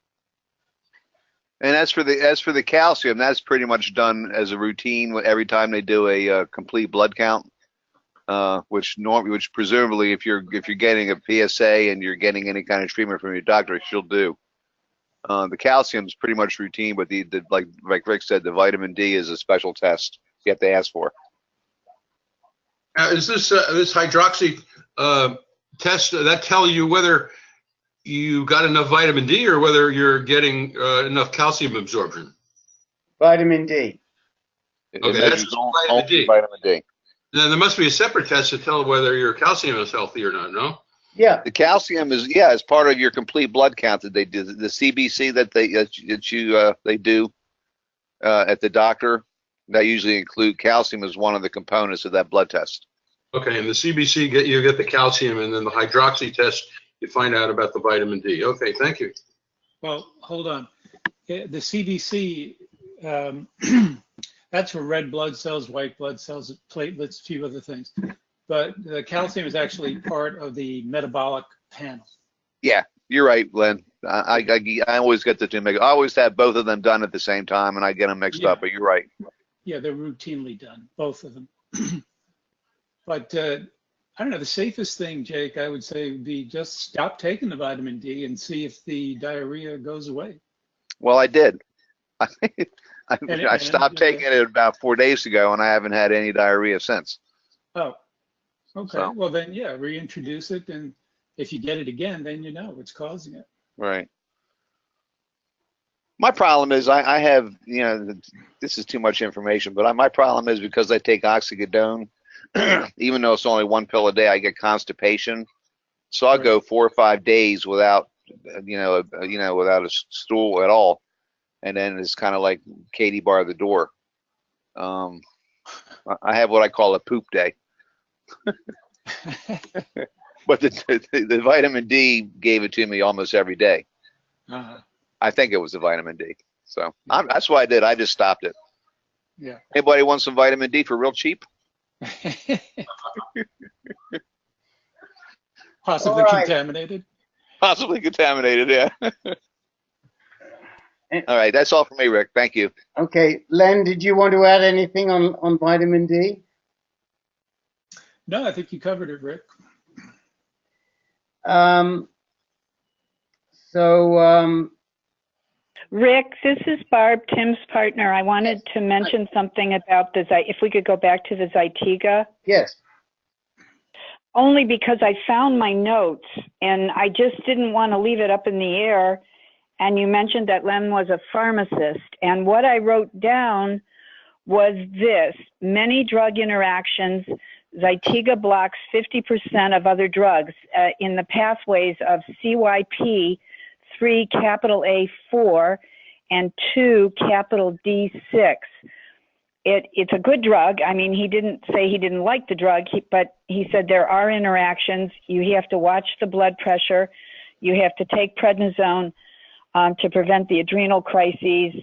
And as for the calcium, that's pretty much done as a routine every time they do a complete blood count. Which presumably, if you're getting a PSA and you're getting any kind of treatment from your doctor, she'll do. The calcium is pretty much routine, but like Rick said, the vitamin D is a special test you have to ask for. Is this hydroxy test that tell you whether you got enough vitamin D or whether you're getting enough calcium absorption? Vitamin D. Okay, that's vitamin D. Vitamin D. Then there must be a separate test to tell whether your calcium is healthy or not, no? Yeah. The calcium is as part of your complete blood count that they do. The CBC that they do at the doctor, that usually include calcium as one of the components of that blood test. Okay, and the CBC you get the calcium, and then the hydroxy test you find out about the vitamin D. Okay, thank you. Well, hold on. The CBC, that's for red blood cells, white blood cells, platelets, a few other things. But the calcium is actually part of the metabolic panel. Yeah, you're right, Len. I always get the two. I always have both of them done at the same time, and I get them mixed up. But you're right. Yeah, they're routinely done, both of them. But I don't know. The safest thing, Jake, I would say would be just stop taking the vitamin D and see if the diarrhea goes away. Well, I did. I stopped taking it about 4 days ago, and I haven't had any diarrhea since. Oh, okay. So. Well, then, yeah, reintroduce it, and if you get it again, then you know what's causing it. Right. My problem is I have, this is too much information, but my problem is because I take oxycodone, even though it's only one pill a day, I get constipation. So I'll go 4 or 5 days without, without a stool at all. And then it's kind of like Katie bar the door. I have what I call a poop day. But the vitamin D gave it to me almost every day. I think it was the vitamin D. So that's why I did. I just stopped it. Yeah. Anybody want some vitamin D for real cheap? Possibly contaminated. Possibly contaminated, yeah. All right, that's all for me, Rick. Thank you. Okay, Len, did you want to add anything on vitamin D? No, I think you covered it, Rick. Rick, this is Barb, Tim's partner. I wanted to mention something about if we could go back to the Zytiga. Yes. Only because I found my notes and I just didn't want to leave it up in the air. And you mentioned that Len was a pharmacist. And what I wrote down was this: many drug interactions, Zytiga blocks 50% of other drugs in the pathways of CYP3 capital A4 and 2 capital D6. It's a good drug. I mean, he didn't say he didn't like the drug, but he said there are interactions. You have to watch the blood pressure. You have to take prednisone to prevent the adrenal crises.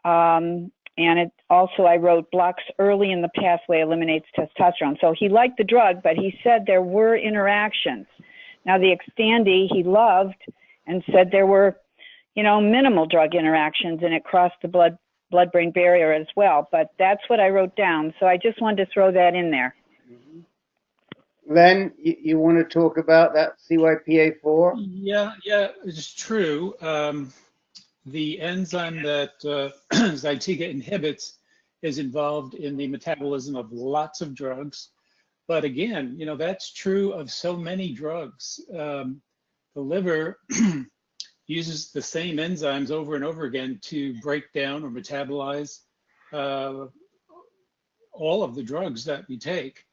And it also, I wrote, blocks early in the pathway, eliminates testosterone. So he liked the drug, but he said there were interactions. Now, the Xtandi he loved and said there were, minimal drug interactions, and it crossed the blood-brain barrier as well. But that's what I wrote down. So I just wanted to throw that in there. Len, you want to talk about that CYPA4? Yeah, it's true. The enzyme that Zytiga inhibits is involved in the metabolism of lots of drugs. But again, that's true of so many drugs. The liver uses the same enzymes over and over again to break down or metabolize all of the drugs that we take.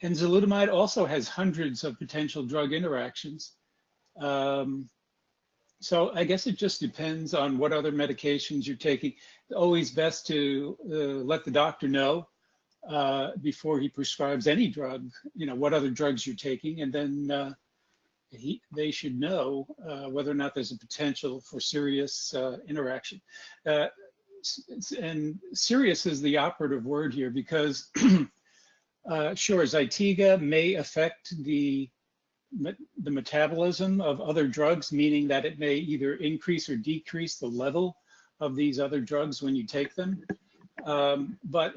Enzalutamide also has hundreds of potential drug interactions. So I guess it just depends on what other medications you're taking. Always best to let the doctor know before he prescribes any drug, what other drugs you're taking, and then they should know whether or not there's a potential for serious interaction. And serious is the operative word here, because sure, Zytiga may affect the metabolism of other drugs, meaning that it may either increase or decrease the level of these other drugs when you take them. But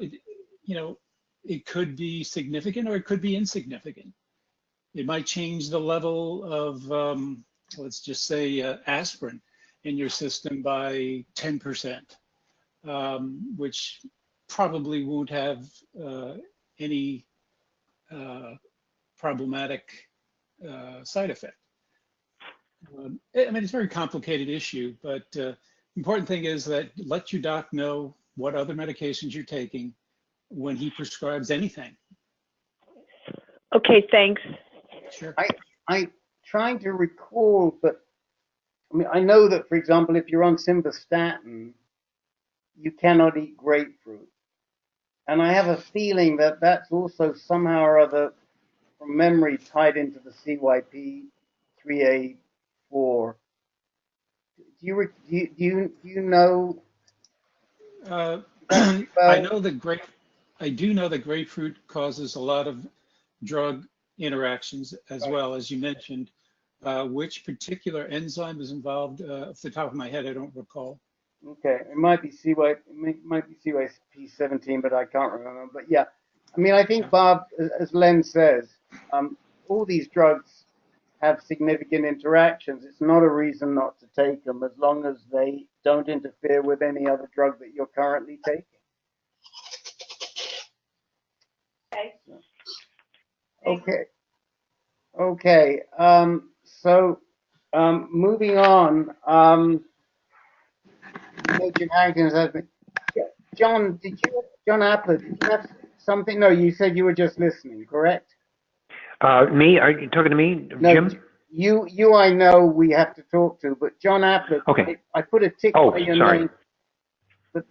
it could be significant or it could be insignificant. It might change the level of, let's just say, aspirin in your system by 10%, which probably won't have any problematic side effect. I mean, it's a very complicated issue, but important thing is that let your doc know what other medications you're taking when he prescribes anything. Okay, thanks. Sure. I'm trying to recall, but I mean, I know that, for example, if you're on simvastatin, you cannot eat grapefruit. And I have a feeling that that's also somehow or other, from memory, tied into the CYP3A4. Do you know? I do know that grapefruit causes a lot of drug interactions as well, as you mentioned. Which particular enzyme is involved? Off the top of my head, I don't recall. Okay, it might be CYP17, but I can't remember. But yeah, I mean, I think, Bob, as Len says, all these drugs have significant interactions. It's not a reason not to take them as long as they don't interfere with any other drug that you're currently taking. Okay. Moving on. Jim Harrington's husband. John Appler, did you have something? No, you said you were just listening, correct? Me? Are you talking to me, no, Jim? You I know we have to talk to, but John Appler, okay. I put a tick by your name. But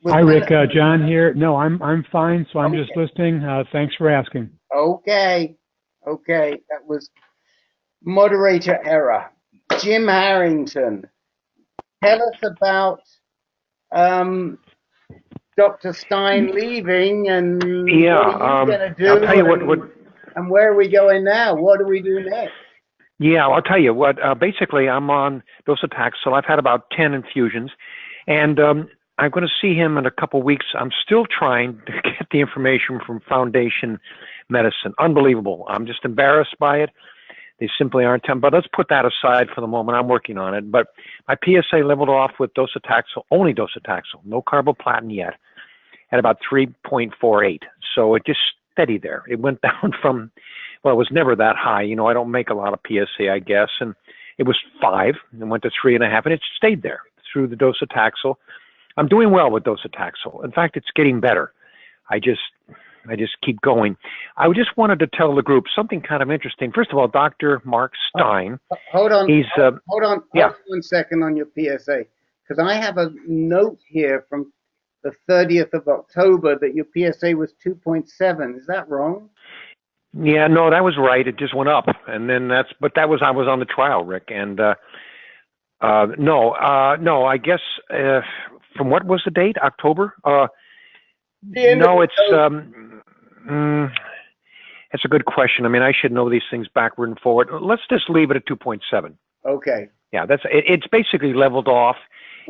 Hi, Rick. John here. No, I'm fine, so I'm just listening. Thanks for asking. Okay. That was moderator error. Jim Harrington, tell us about Dr. Stein leaving and what are you going to do? I'll tell you what, and where are we going now? What do we do next? Yeah, I'll tell you what. Basically, I'm on docetaxel. I've had about 10 infusions, and I'm going to see him in a couple of weeks. I'm still trying to get the information from Foundation Medicine. Unbelievable. I'm just embarrassed by it. They simply aren't telling. But let's put that aside for the moment. I'm working on it. But my PSA leveled off with docetaxel, only docetaxel, no carboplatin yet, at about 3.48. So it just steady there. It went down from, well, it was never that high. You know, I don't make a lot of PSA, I guess. And it was 5 and went to 3.5, and it stayed there through the docetaxel. I'm doing well with docetaxel. In fact, it's getting better. I just keep going. I just wanted to tell the group something kind of interesting. First of all, Dr. Mark Stein. Hold on. Hold on. Yeah. Hold 1 second on your PSA, because I have a note here from the 30th of October that your PSA was 2.7. Is that wrong? Yeah, no, that was right. It just went up, and then I was on the trial, Rick, and no, I guess from what was the date? October? No, it's a good question. I mean, I should know these things backward and forward. Let's just leave it at 2.7. Okay. Yeah, it's basically leveled off.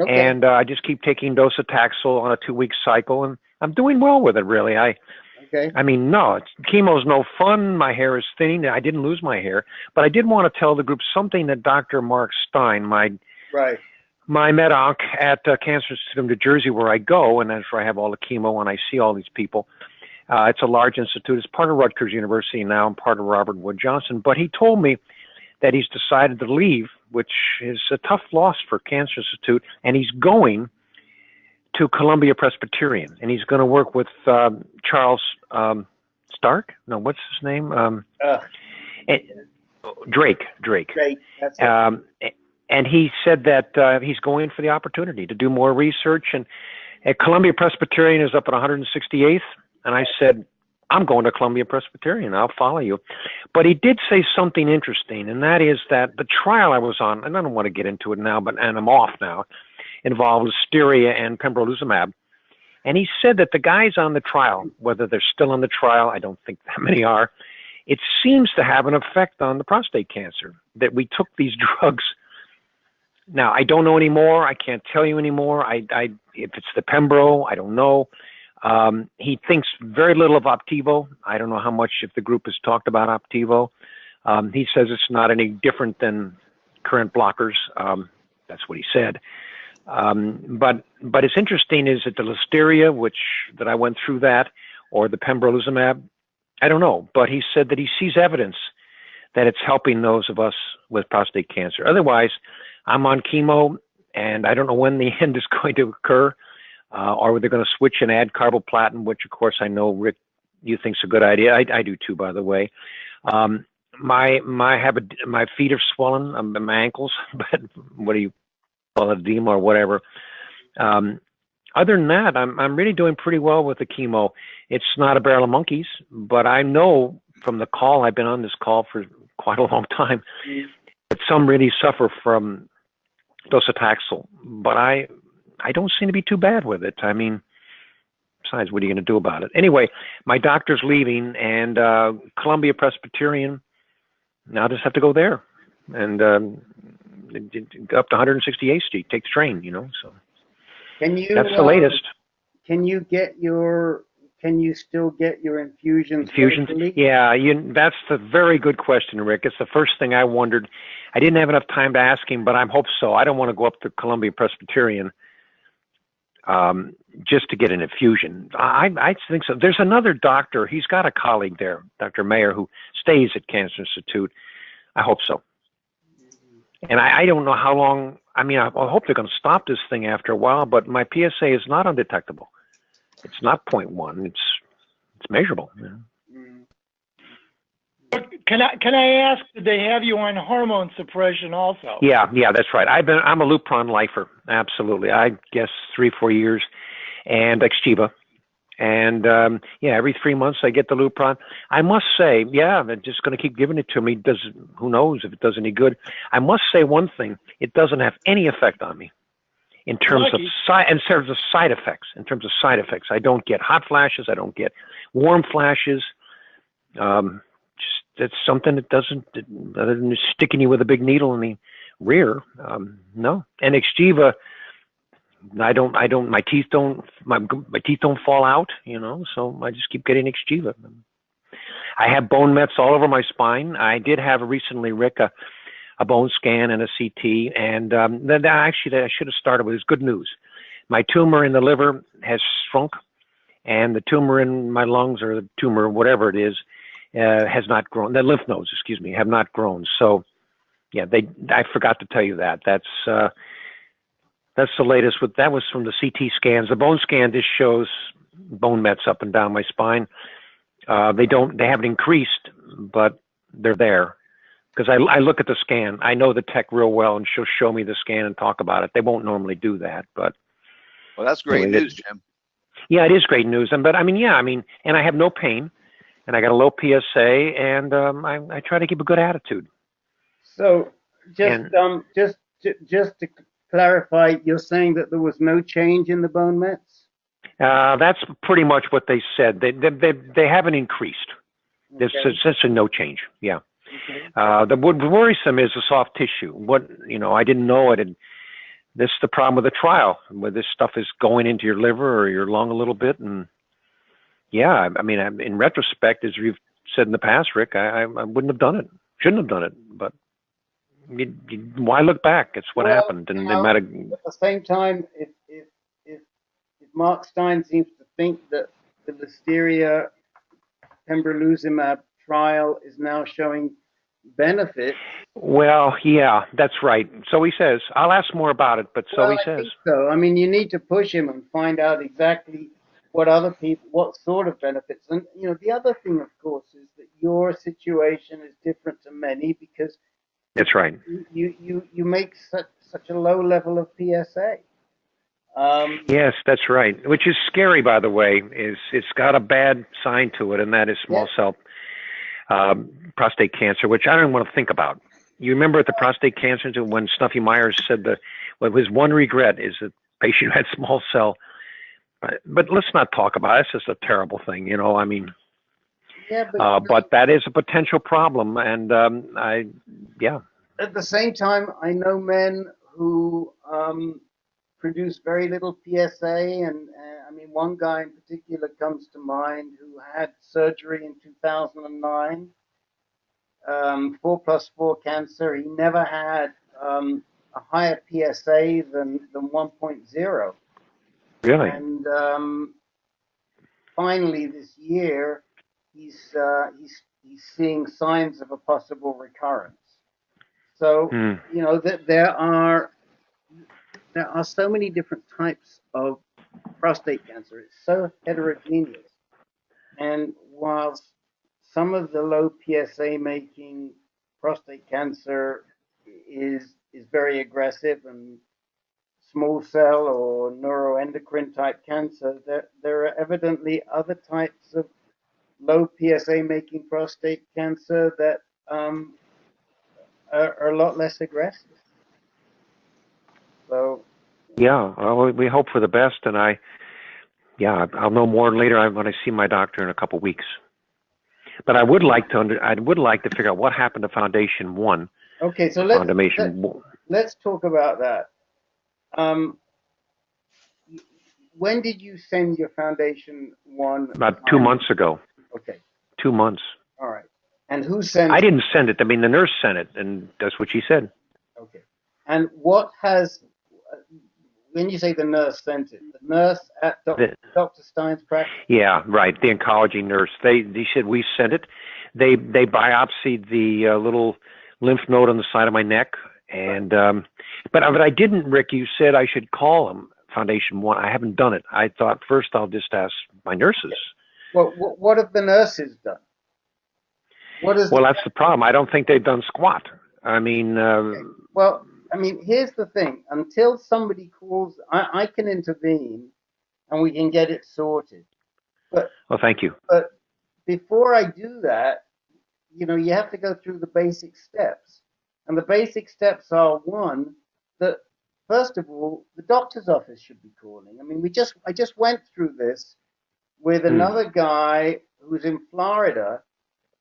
Okay. And I just keep taking docetaxel on a 2-week cycle, and I'm doing well with it, really. Okay. I mean, no, chemo's no fun. My hair is thinning. I didn't lose my hair, but I did want to tell the group something that Dr. Mark Stein, my med-onc at Cancer Institute of New Jersey, where I go, and that's where I have all the chemo and I see all these people. It's a large institute. It's part of Rutgers University now and part of Robert Wood Johnson. But he told me that he's decided to leave, which is a tough loss for Cancer Institute, and he's going to Columbia Presbyterian, and he's going to work with Charles Stark. No, what's his name? Drake. Drake. That's it. And he said that he's going for the opportunity to do more research. And at Columbia Presbyterian is up at 168th, and I said, I'm going to Columbia Presbyterian. I'll follow you. But he did say something interesting, and that is that the trial I was on, and I don't want to get into it now, and I'm off now, involved listeria and pembrolizumab. And he said that the guys on the trial, whether they're still on the trial, I don't think that many are, it seems to have an effect on the prostate cancer, that we took these drugs. Now, I don't know anymore. I can't tell you anymore. If it's the pembro, I don't know. He thinks very little of Optivo. I don't know how much, if the group has talked about Optivo. He says it's not any different than current blockers. That's what he said. But it's interesting is that the listeria, that I went through that, or the pembrolizumab, I don't know. But he said that he sees evidence that it's helping those of us with prostate cancer. Otherwise, I'm on chemo, and I don't know when the end is going to occur. Or they're going to switch and add carboplatin, which of course I know Rick, you think's a good idea. I do too, by the way. My feet are swollen, my ankles, but what do you call it, edema or whatever. Other than that, I'm really doing pretty well with the chemo. It's not a barrel of monkeys, but I know from the call, I've been on this call for quite a long time, that some really suffer from docetaxel, but I don't seem to be too bad with it. I mean, besides, what are you going to do about it? Anyway, my doctor's leaving, and Columbia Presbyterian, now I just have to go there. And up to 168th Street, take the train, so. That's the latest. Can you still get your infusions? Infusions? Locally? Yeah, that's a very good question, Rick. It's the first thing I wondered. I didn't have enough time to ask him, but I hope so. I don't want to go up to Columbia Presbyterian just to get an infusion. I think so. There's another doctor. He's got a colleague there, Dr. Mayer, who stays at Cancer Institute. I hope so. And I don't know how long. I mean, I hope they're going to stop this thing after a while, but my PSA is not undetectable. It's not 0.1. It's measurable. Can I ask, did they have you on hormone suppression also? Yeah, that's right. I'm a Lupron lifer. Absolutely. I guess 3-4 years, and Extiva. And every 3 months I get the Lupron. I must say, they're just going to keep giving it to me. Who knows if it does any good? I must say one thing: it doesn't have any effect on me in terms of side effects. In terms of side effects, I don't get hot flashes. I don't get warm flashes. It's something that doesn't, other than sticking you with a big needle in the rear. No. And Extiva, my teeth don't fall out, so I just keep getting Extiva. I have bone mets all over my spine. I did have recently, Rick, a bone scan and a CT, and actually I should have started with is good news. My tumor in the liver has shrunk, and the tumor in my lungs, or the tumor, whatever it is, has not grown. The lymph nodes, have not grown. So, I forgot to tell you that. That's the latest. That was from the CT scans. The bone scan just shows bone mets up and down my spine. They haven't increased, but they're there. Because I look at the scan. I know the tech real well, and she'll show me the scan and talk about it. They won't normally do that, but. Well, that's great news, Jim. Yeah, it is great news. And I have no pain. And I got a low PSA, and I try to keep a good attitude. So, just to clarify, you're saying that there was no change in the bone mets? That's pretty much what they said. They haven't increased. There's essentially no change. Yeah. Okay. What worrisome is the soft tissue. I didn't know it. this is the problem with the trial, where this stuff is going into your liver or your lung a little bit. And yeah, I mean, in retrospect, as you've said in the past, Rick, I wouldn't have done it, shouldn't have done it, but why look back? It's what happened. And no matter. At the same time, if Mark Stein seems to think that the listeria pembrolizumab trial is now showing benefit. Well, yeah, that's right. So he says. I'll ask more about it, but so he says. I think so. I mean, you need to push him and find out exactly what other people, what sort of benefits. And, you know, the other thing, of course, is that your situation is different to many because that's right. You make such a low level of PSA. Yes, that's right. Which is scary, by the way. It's got a bad sign to it, and that is small cell prostate cancer, which I don't want to think about. You remember at the prostate cancer when Snuffy Myers said his one regret is that patient had small cell. But let's not talk about it. It's just a terrible thing, you know. I mean, but that is a potential problem, and At the same time, I know men who produce very little PSA, and I mean, one guy in particular comes to mind who had surgery in 2009, 4+4 cancer. He never had a higher PSA than 1.0. Really? And finally, this year, he's seeing signs of a possible recurrence. So you know that there are so many different types of prostate cancer. It's so heterogeneous, and whilst some of the low PSA making prostate cancer is very aggressive, and small cell or neuroendocrine type cancer, there are evidently other types of low PSA making prostate cancer that are a lot less aggressive. So yeah, well, we hope for the best, and I'll know more later when I see my doctor in a couple of weeks. But I would like to figure out what happened to Foundation One. Okay, so let's talk about that. When did you send your Foundation One? About 2 months ago. Okay. 2 months. All right. And who sent it? I didn't send it. I mean, the nurse sent it, and that's what she said. Okay. And what has, when you say the nurse sent it, the nurse at Dr. Stein's practice? Yeah, right. The oncology nurse. They said we sent it. They biopsied the little lymph node on the side of my neck, and but I didn't. Rick, you said I should call them Foundation One. I haven't done it. I thought first I'll just ask my nurses. Well, what have the nurses done? Well, that's the problem. I don't think they've done squat. I mean, okay. Well, I mean, here's the thing. Until somebody calls, I can intervene, and we can get it sorted. But well, thank you. But before I do that, you know, you have to go through the basic steps, and the basic steps are one, that first of all, the doctor's office should be calling. I mean, I just went through this with another guy who's in Florida,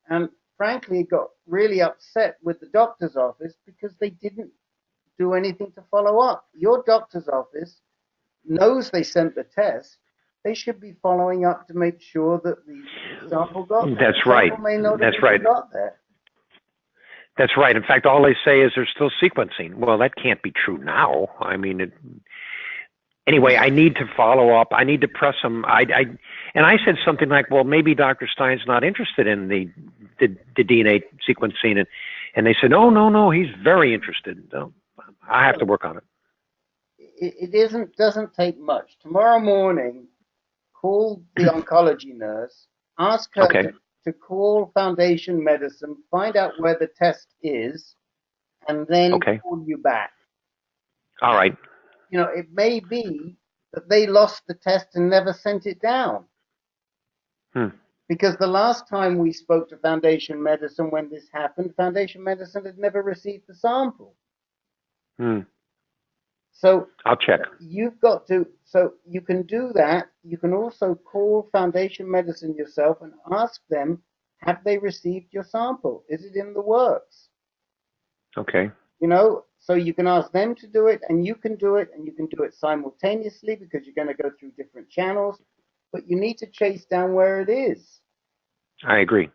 and frankly got really upset with the doctor's office because they didn't do anything to follow up. Your doctor's office knows they sent the test. They should be following up to make sure that the sample got there. That's right. That's right. Got there. That's right. In fact, all they say is they're still sequencing. Well, that can't be true now. I mean, anyway, I need to follow up. I need to press them. And I said something like, well, maybe Dr. Stein's not interested in the DNA sequencing. And they said, no, he's very interested. So I have to work on it. It doesn't take much. Tomorrow morning, call the oncology nurse, ask her to call Foundation Medicine, find out where the test is, and then call you back. All right. You know, it may be that they lost the test and never sent it down. Because the last time we spoke to Foundation Medicine when this happened, Foundation Medicine had never received the sample. So I'll check. You've got to, so you can do that. You can also call Foundation Medicine yourself and ask them, have they received your sample? Is it in the works? Okay. You know, So you can ask them to do it, and you can do it, and you can do it simultaneously because you're going to go through different channels. But you need to chase down where it is. I agree.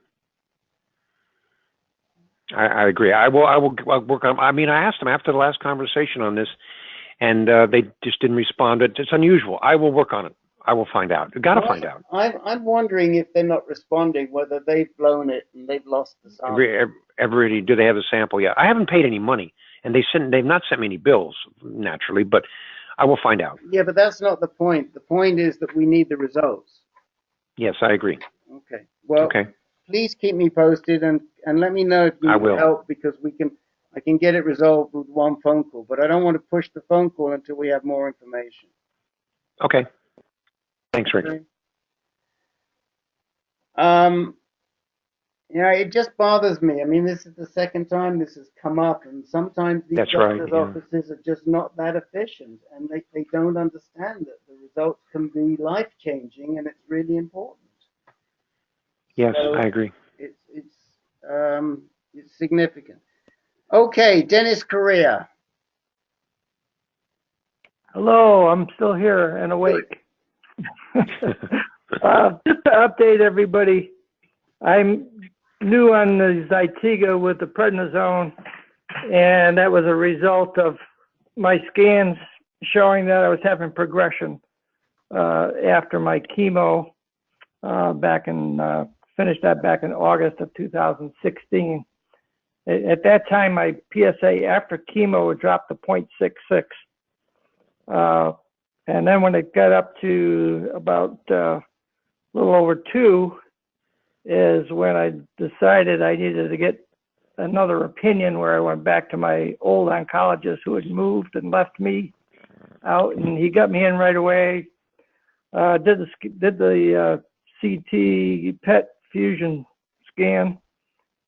I agree. I will work on. I mean, I asked them after the last conversation on this, and they just didn't respond. It's unusual. I will work on it. I will find out. You've got to find out. I'm wondering if they're not responding, whether they've blown it and they've lost the sample. Everybody, do they have the sample yet? I haven't paid any money, and they've not sent me any bills, naturally, but I will find out. Yeah, but that's not the point. The point is that we need the results. Yes, I agree. Okay. Well, okay. Please keep me posted and let me know if you need help, because I can get it resolved with one phone call, but I don't want to push the phone call until we have more information. Okay. Thanks, Rick. Okay. It just bothers me. I mean, this is the second time this has come up, and sometimes these doctors' offices are just not that efficient, and they don't understand that the results can be life-changing, and it's really important. Yes, so I agree. It's significant. Okay, Dennis Correa. Hello, I'm still here and awake. Just to update everybody, I'm new on the Zytiga with the prednisone, and that was a result of my scans showing that I was having progression after my chemo finished that back in August of 2016. At that time, my PSA after chemo had dropped to 0.66. And then when it got up to about a little over 2 is when I decided I needed to get another opinion, where I went back to my old oncologist who had moved and left me out, and he got me in right away. Did the CT PET fusion scan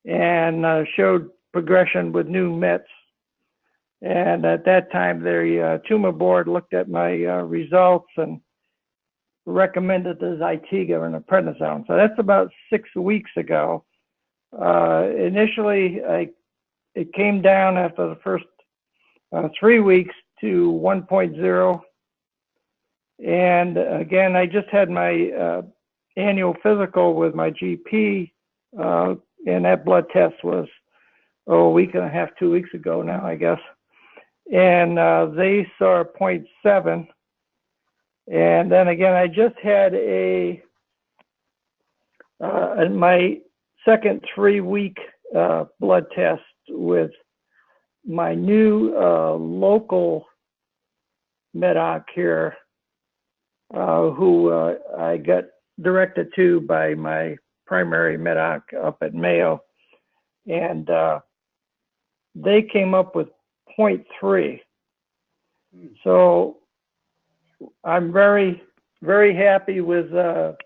and showed progression with new mets. And at that time, the tumor board looked at my results and recommended the Zytiga and the prednisone. So that's about 6 weeks ago. Initially, it came down after the first 3 weeks to 1.0. And again, I just had my annual physical with my GP, and that blood test was a week and a half, 2 weeks ago now, I guess. And they saw 0.7. And then again, I just had my second 3-week blood test with my new local med-onc here, who I got directed to by my primary med-onc up at Mayo. And they came up with 0.3. So I'm very, very happy with the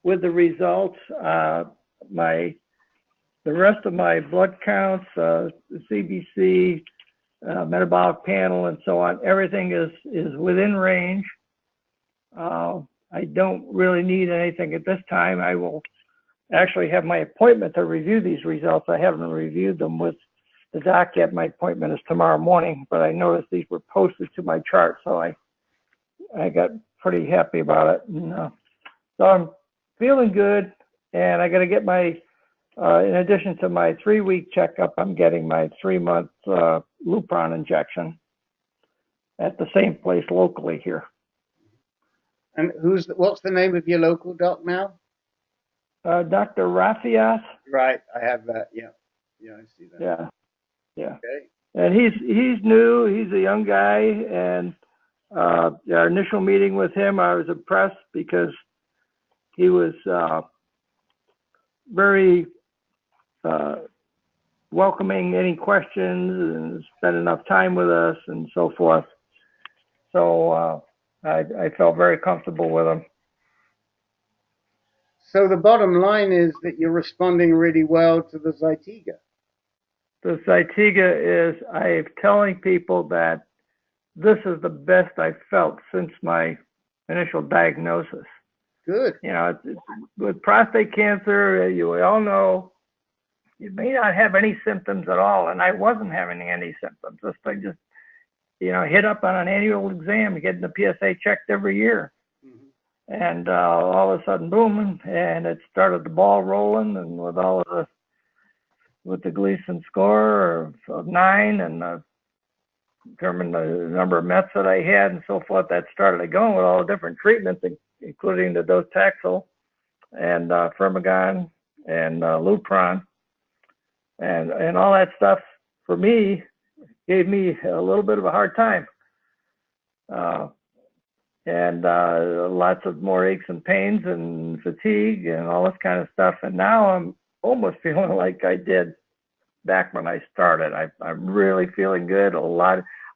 results. The rest of my blood counts, the CBC, metabolic panel, and so on, everything is within range. I don't really need anything at this time. I will actually have my appointment to review these results. I haven't reviewed them with the doc yet. My appointment is tomorrow morning, but I noticed these were posted to my chart, so I got pretty happy about it. And, so I'm feeling good, and I got to get my, in addition to my 3-week checkup, I'm getting my 3-month Lupron injection at the same place locally here. And what's the name of your local doc now? Dr. Rafias. Right, I have that. Yeah, I see that. Yeah. Okay. And he's new. He's a young guy, and our initial meeting with him, I was impressed because he was very welcoming any questions and spent enough time with us and so forth. So I felt very comfortable with him. So the bottom line is that you're responding really well to the Zytiga. The Zytiga is, I'm telling people that this is the best I've felt since my initial diagnosis. Good. With prostate cancer, we all know, you may not have any symptoms at all, and I wasn't having any symptoms. I just hit up on an annual exam, getting the PSA checked every year. And all of a sudden, boom, and it started the ball rolling, and with the Gleason score of 9, and determined the number of mets that I had and so forth, that started going with all the different treatments, including the docetaxel and Firmagon and Lupron, and all that stuff for me gave me a little bit of a hard time. And lots of more aches and pains and fatigue and all this kind of stuff. And now I'm almost feeling like I did back when I started. I'm really feeling good.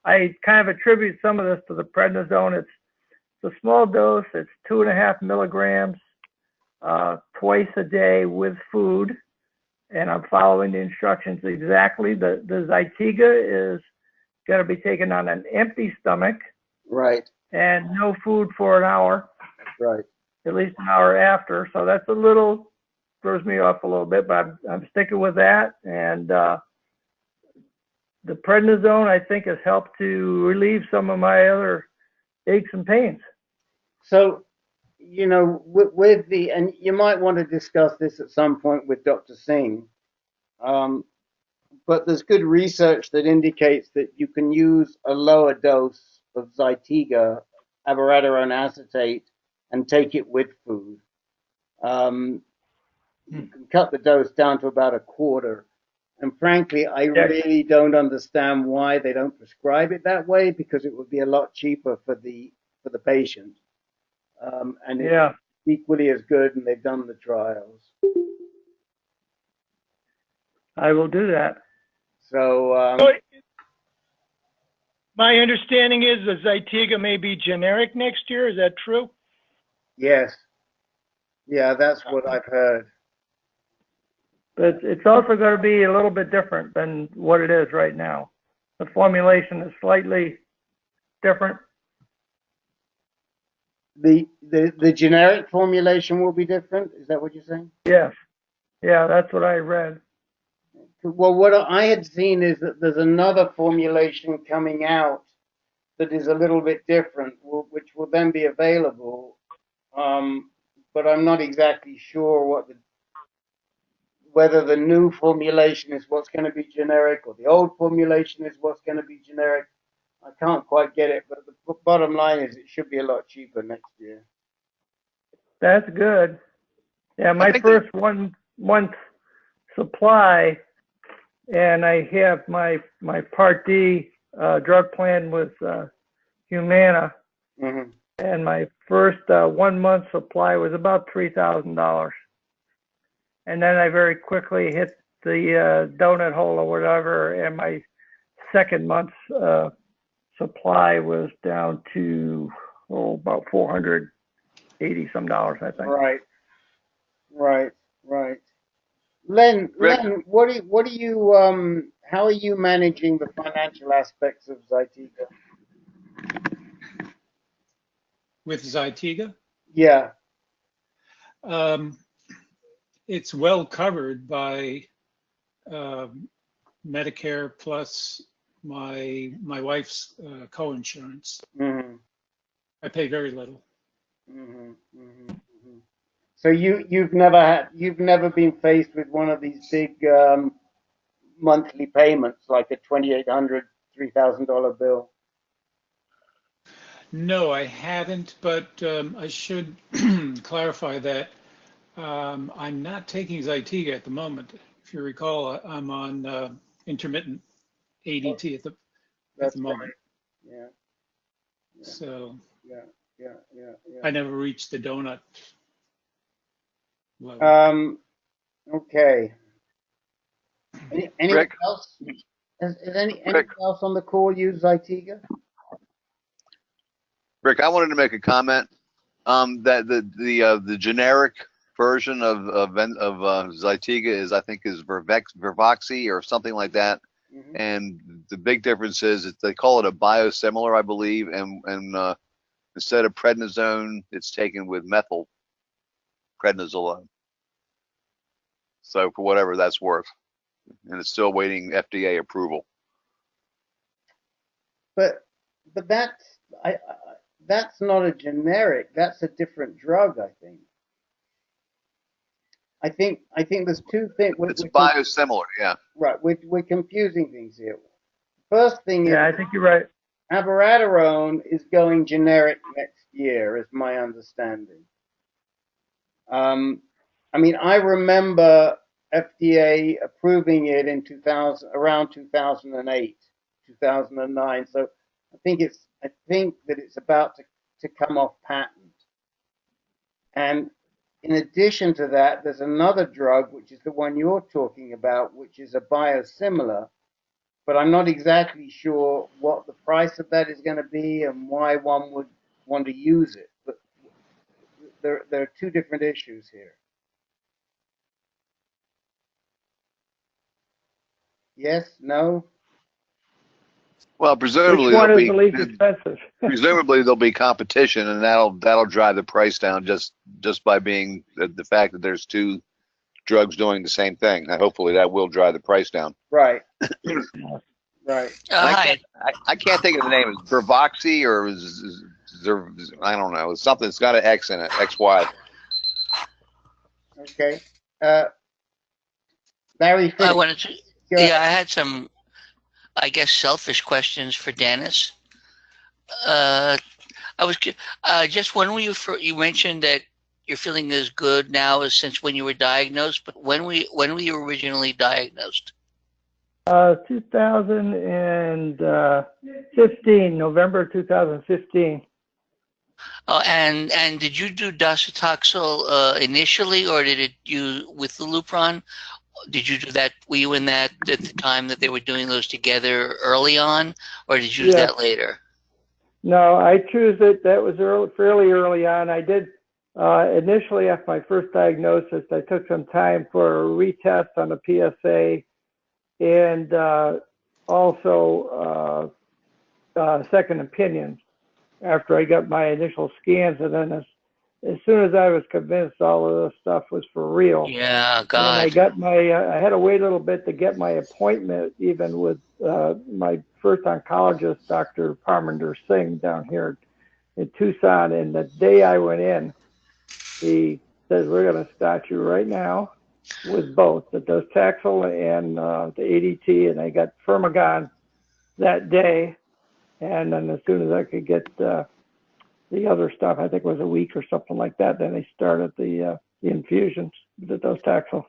I kind of attribute some of this to the prednisone. It's a small dose. It's 2.5 milligrams twice a day with food. And I'm following the instructions exactly. The Zytiga is going to be taken on an empty stomach. Right. And no food for an hour. Right. At least an hour after. So that's throws me off a little bit, but I'm sticking with that. And the prednisone, I think, has helped to relieve some of my other aches and pains. So, and you might want to discuss this at some point with Dr. Singh, but there's good research that indicates that you can use a lower dose of Zytiga, abiraterone acetate, and take it with food. You can cut the dose down to about 1/4. And frankly, I really don't understand why they don't prescribe it that way, because it would be a lot cheaper for the patient. And it's equally as good, and they've done the trials. I will do that. So, my understanding is the Zytiga may be generic next year. Is that true? Yes. Yeah, that's what I've heard. But it's also going to be a little bit different than what it is right now. The formulation is slightly different. The generic formulation will be different? Is that what you're saying? Yes. Yeah, that's what I read. Well, what I had seen is that there's another formulation coming out that is a little bit different, which will then be available. But I'm not exactly sure whether the new formulation is what's going to be generic or the old formulation is what's going to be generic. I can't quite get it, but the bottom line is it should be a lot cheaper next year. That's good. Yeah, my first 1 month supply, and I have my Part D drug plan with Humana, and my first 1 month supply was about $3,000. And then I very quickly hit the donut hole or whatever, and my second month's supply was down to about $480 some, I think. Right. Len, what do you how are you managing the financial aspects of Zytiga? With Zytiga? Yeah. It's well covered by Medicare plus my wife's co-insurance. I pay very little. So you've never been faced with one of these big monthly payments, like a $2,800, $3,000 bill? No, I haven't, but I should clarify that I'm not taking Zytiga at the moment. If you recall, I'm on intermittent ADT at the moment. Right. Yeah. So yeah. I never reached the donut level. Okay. Anyone else? Is anyone else on the call use Zytiga? Rick, I wanted to make a comment that the generic version of Zytiga is, I think, is Vervoxy or something like that. And the big difference is that they call it a biosimilar, I believe, and instead of prednisone, it's taken with methylprednisolone. So for whatever that's worth. and it's still waiting FDA approval. But that's not a generic. That's a different drug, I think. I think there's two things. It's biosimilar, yeah. Right, we're confusing things here. First thing is, I think you're right. abiraterone is going generic next year, is my understanding. I mean, I remember FDA approving it in around 2008, 2009. So I think that it's about to come off patent. And in addition to that, there's another drug, which is the one you're talking about, which is a biosimilar, but I'm not exactly sure what the price of that is going to be and why one would want to use it. But there are two different issues here. Yes? No? Well, presumably Which one is the least expensive? presumably there'll be competition, and that'll drive the price down just by being the fact that there's two drugs doing the same thing. Hopefully that will drive the price down. Right. Right. I can't think of the name. Is Bravoxy or I don't know. It's something that's got an X in it. XY. Okay. Larry, I wanted to. Yeah, I had some, I guess, selfish questions for Dennis. I was just when were you mentioned that you're feeling as good now as since when you were diagnosed, but when were you originally diagnosed? 2015, November 2015. Oh, and did you do docetaxel initially, or did you with the Lupron? Did you do that? Were you in that at the time that they were doing those together early on, or did you do that later? No, I chose it. That was fairly early on. I did initially after my first diagnosis. I took some time for a retest on the PSA, and also second opinion after I got my initial scans, and then as soon as I was convinced all of this stuff was for real. Yeah, God. And I got I had to wait a little bit to get my appointment, even with my first oncologist, Dr. Parminder Singh, down here in Tucson. And the day I went in, he says, "We're going to start you right now with both the docetaxel and the ADT." And I got Firmagon that day. And then as soon as I could get the other stuff, I think it was a week or something like that, then they started the infusions, the docetaxel.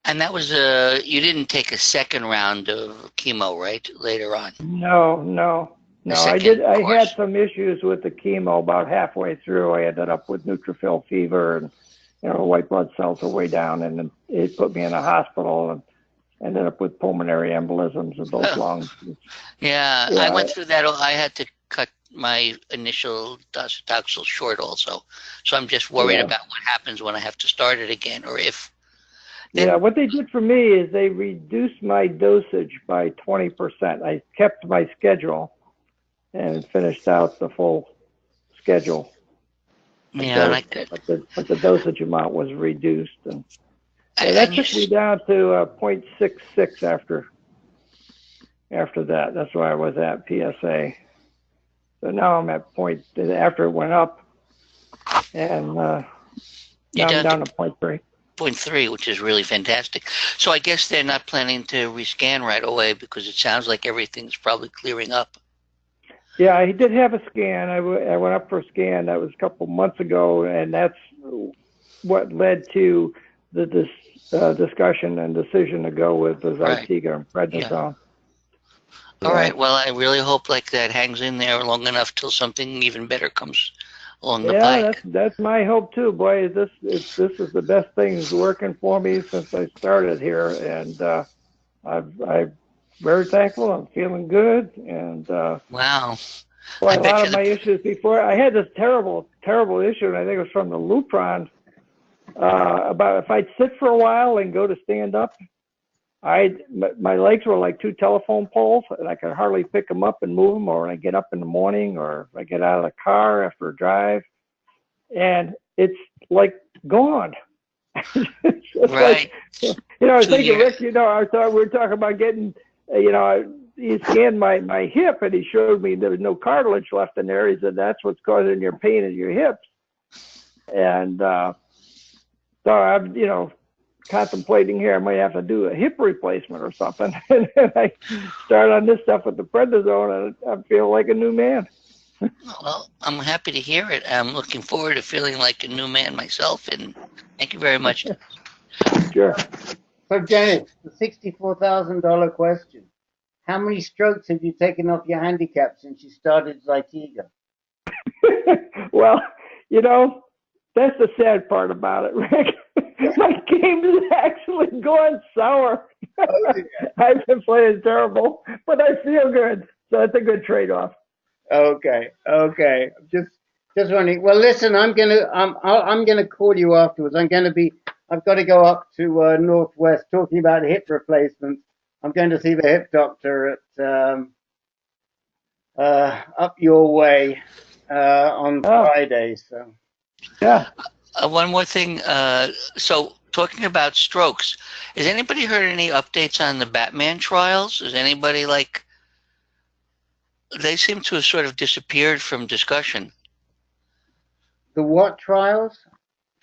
And that was you didn't take a second round of chemo, right? Later on. No. I did. I had some issues with the chemo about halfway through. I ended up with neutrophil fever, and white blood cells were way down, and then it put me in a hospital and ended up with pulmonary embolisms in both lungs. Yeah, I went through that. I had to cut my initial docetaxel short also, so I'm just worried about what happens when I have to start it again, or if. What they did for me is they reduced my dosage by 20%. I kept my schedule and finished out the full schedule. Yeah, I like that. But the dosage amount was reduced, and that took me down to 0.66 after that. That's where I was at PSA. So now I'm at point after it went up, and now I'm down to 0.3. 0.3, which is really fantastic. So I guess they're not planning to rescan right away because it sounds like everything's probably clearing up. Yeah, I did have a scan. I went up for a scan. That was a couple months ago, and that's what led to the discussion and decision to go with the Zytiga and prednisone. All right. Well, I really hope that hangs in there long enough till something even better comes along the pike. That's my hope too. Boy, this is the best thing that's working for me since I started here, and I'm very thankful. I'm feeling good, and wow. Boy, a lot of my issues before, I had this terrible issue, and I think it was from the Lupron. About if I'd sit for a while and go to stand up, my legs were like two telephone poles, and I could hardly pick them up and move them. Or when I get up in the morning, or if I get out of the car after a drive, and it's like gone. Right. Like, I was 2 thinking, years. Rick, I thought we were talking about getting, he scanned my hip and he showed me there was no cartilage left in there. He said, that's what's causing your pain in your hips. And so I'm, contemplating here, I might have to do a hip replacement or something. And then I start on this stuff with the prednisone and I feel like a new man. Well, I'm happy to hear it. I'm looking forward to feeling like a new man myself, and thank you very much. Sure. So, Dennis, the $64,000 question. How many strokes have you taken off your handicap since you started Zytiga? Well, that's the sad part about it, Rick. My game is actually going sour. Oh, yeah. I've been playing terrible, but I feel good. So it's a good trade-off. Okay. Just wondering. Well, listen, I'm gonna call you afterwards. I've got to go up to Northwest talking about hip replacements. I'm going to see the hip doctor at up your way on Friday. So yeah. One more thing. So talking about strokes, has anybody heard any updates on the Batman trials? Is anybody they seem to have sort of disappeared from discussion. The what trials?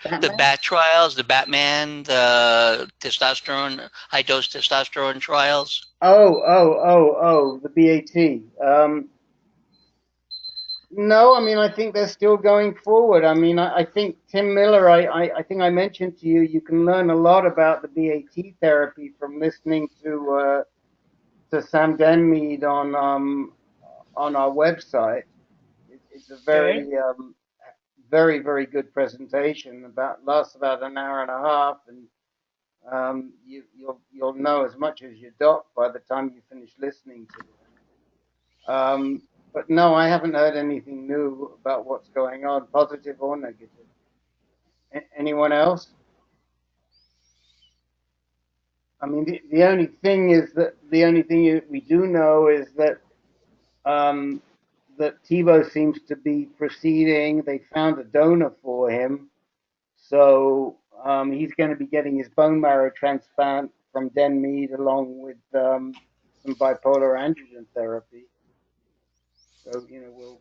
Batman? The Bat trials, the Batman, the testosterone, high dose testosterone trials. Oh, the BAT. No, I mean, I think they're still going forward. I mean, I think Tim Miller, I think I mentioned to you, you can learn a lot about the BAT therapy from listening to Sam Denmead on our website. It's a very, very, very good presentation. Lasts about an hour and a half, and you'll know as much as your doc by the time you finish listening to it. But no, I haven't heard anything new about what's going on, positive or negative. Anyone else? I mean, the only thing we do know is that that TiVo seems to be proceeding. They found a donor for him, so he's going to be getting his bone marrow transplant from Denmead along with some bipolar androgen therapy. So we'll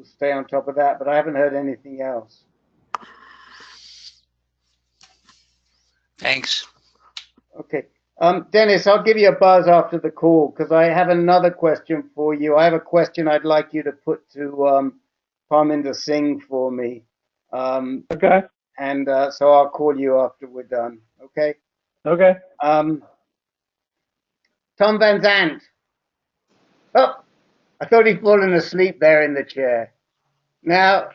stay on top of that, but I haven't heard anything else. Thanks. Okay. Dennis, I'll give you a buzz after the call because I have another question for you. I have a question I'd like you to put to Parminder Singh for me. Okay. And so I'll call you after we're done. Okay? Okay. Tom Van Zandt. Oh, I thought he'd fallen asleep there in the chair. Now,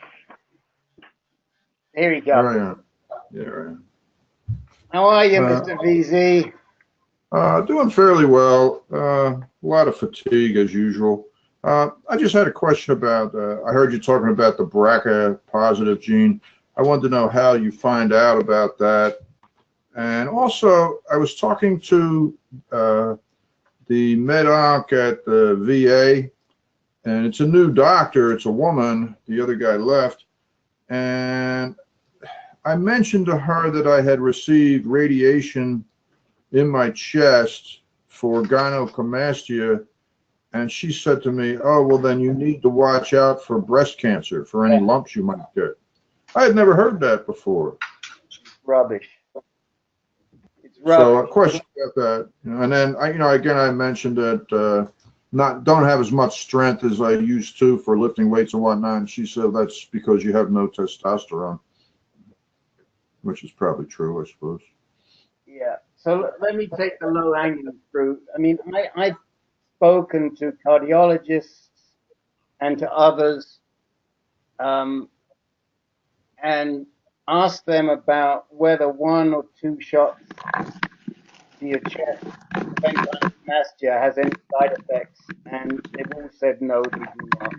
here he goes. There I am. There I am. How are you, Mr. VZ? Doing fairly well. A lot of fatigue as usual. I just had a question about, I heard you talking about the BRCA positive gene. I wanted to know how you find out about that. And also, I was talking to the med-onc at the VA, and it's a new doctor. It's a woman. The other guy left. And I mentioned to her that I had received radiation in my chest for gynecomastia, and she said to me, oh, well, then you need to watch out for breast cancer, for any lumps you might get. I had never heard that before. Rubbish. It's rubbish. So a question about that. And then, again, I mentioned that don't have as much strength as I used to for lifting weights and whatnot, and she said that's because you have no testosterone, which is probably true, I suppose. Yeah. So let me take the low-hanging fruit. I mean, I've spoken to cardiologists and to others and asked them about whether 1 or 2 shots to your chest to prevent gynecomastia has any side effects, and they've all said no, they do not.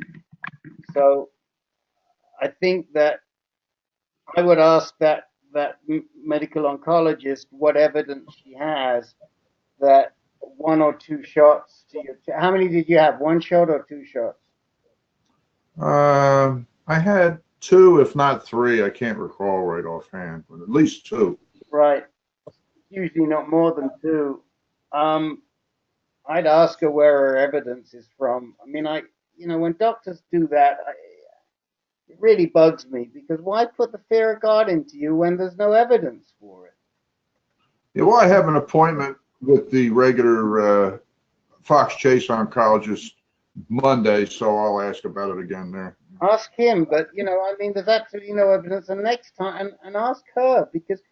So I think that I would ask that medical oncologist what evidence she has that 1 or 2 shots to your chest. How many did you have? 1 shot or 2 shots? I had 2, if not 3. I can't recall right offhand, but at least 2. Right. Usually not more than 2. I'd ask her where her evidence is from. I mean, when doctors do that, it really bugs me, because why put the fear of God into you when there's no evidence for it? Yeah, well, I have an appointment with the regular Fox Chase oncologist Monday, so I'll ask about it again there. Ask him, but I mean, there's absolutely no evidence. And next time, and ask her, because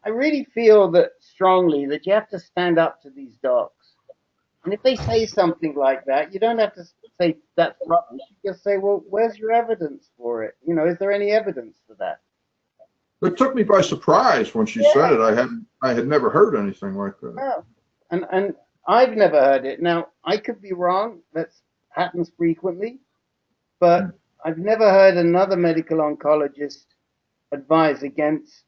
I really feel that strongly that you have to stand up to these docs. And if they say something like that, you don't have to say that's rubbish. You just say, well, where's your evidence for it? Is there any evidence for that? It took me by surprise when she said it. I had never heard anything like that. No. And I've never heard it. Now, I could be wrong. That happens frequently. But I've never heard another medical oncologist advise against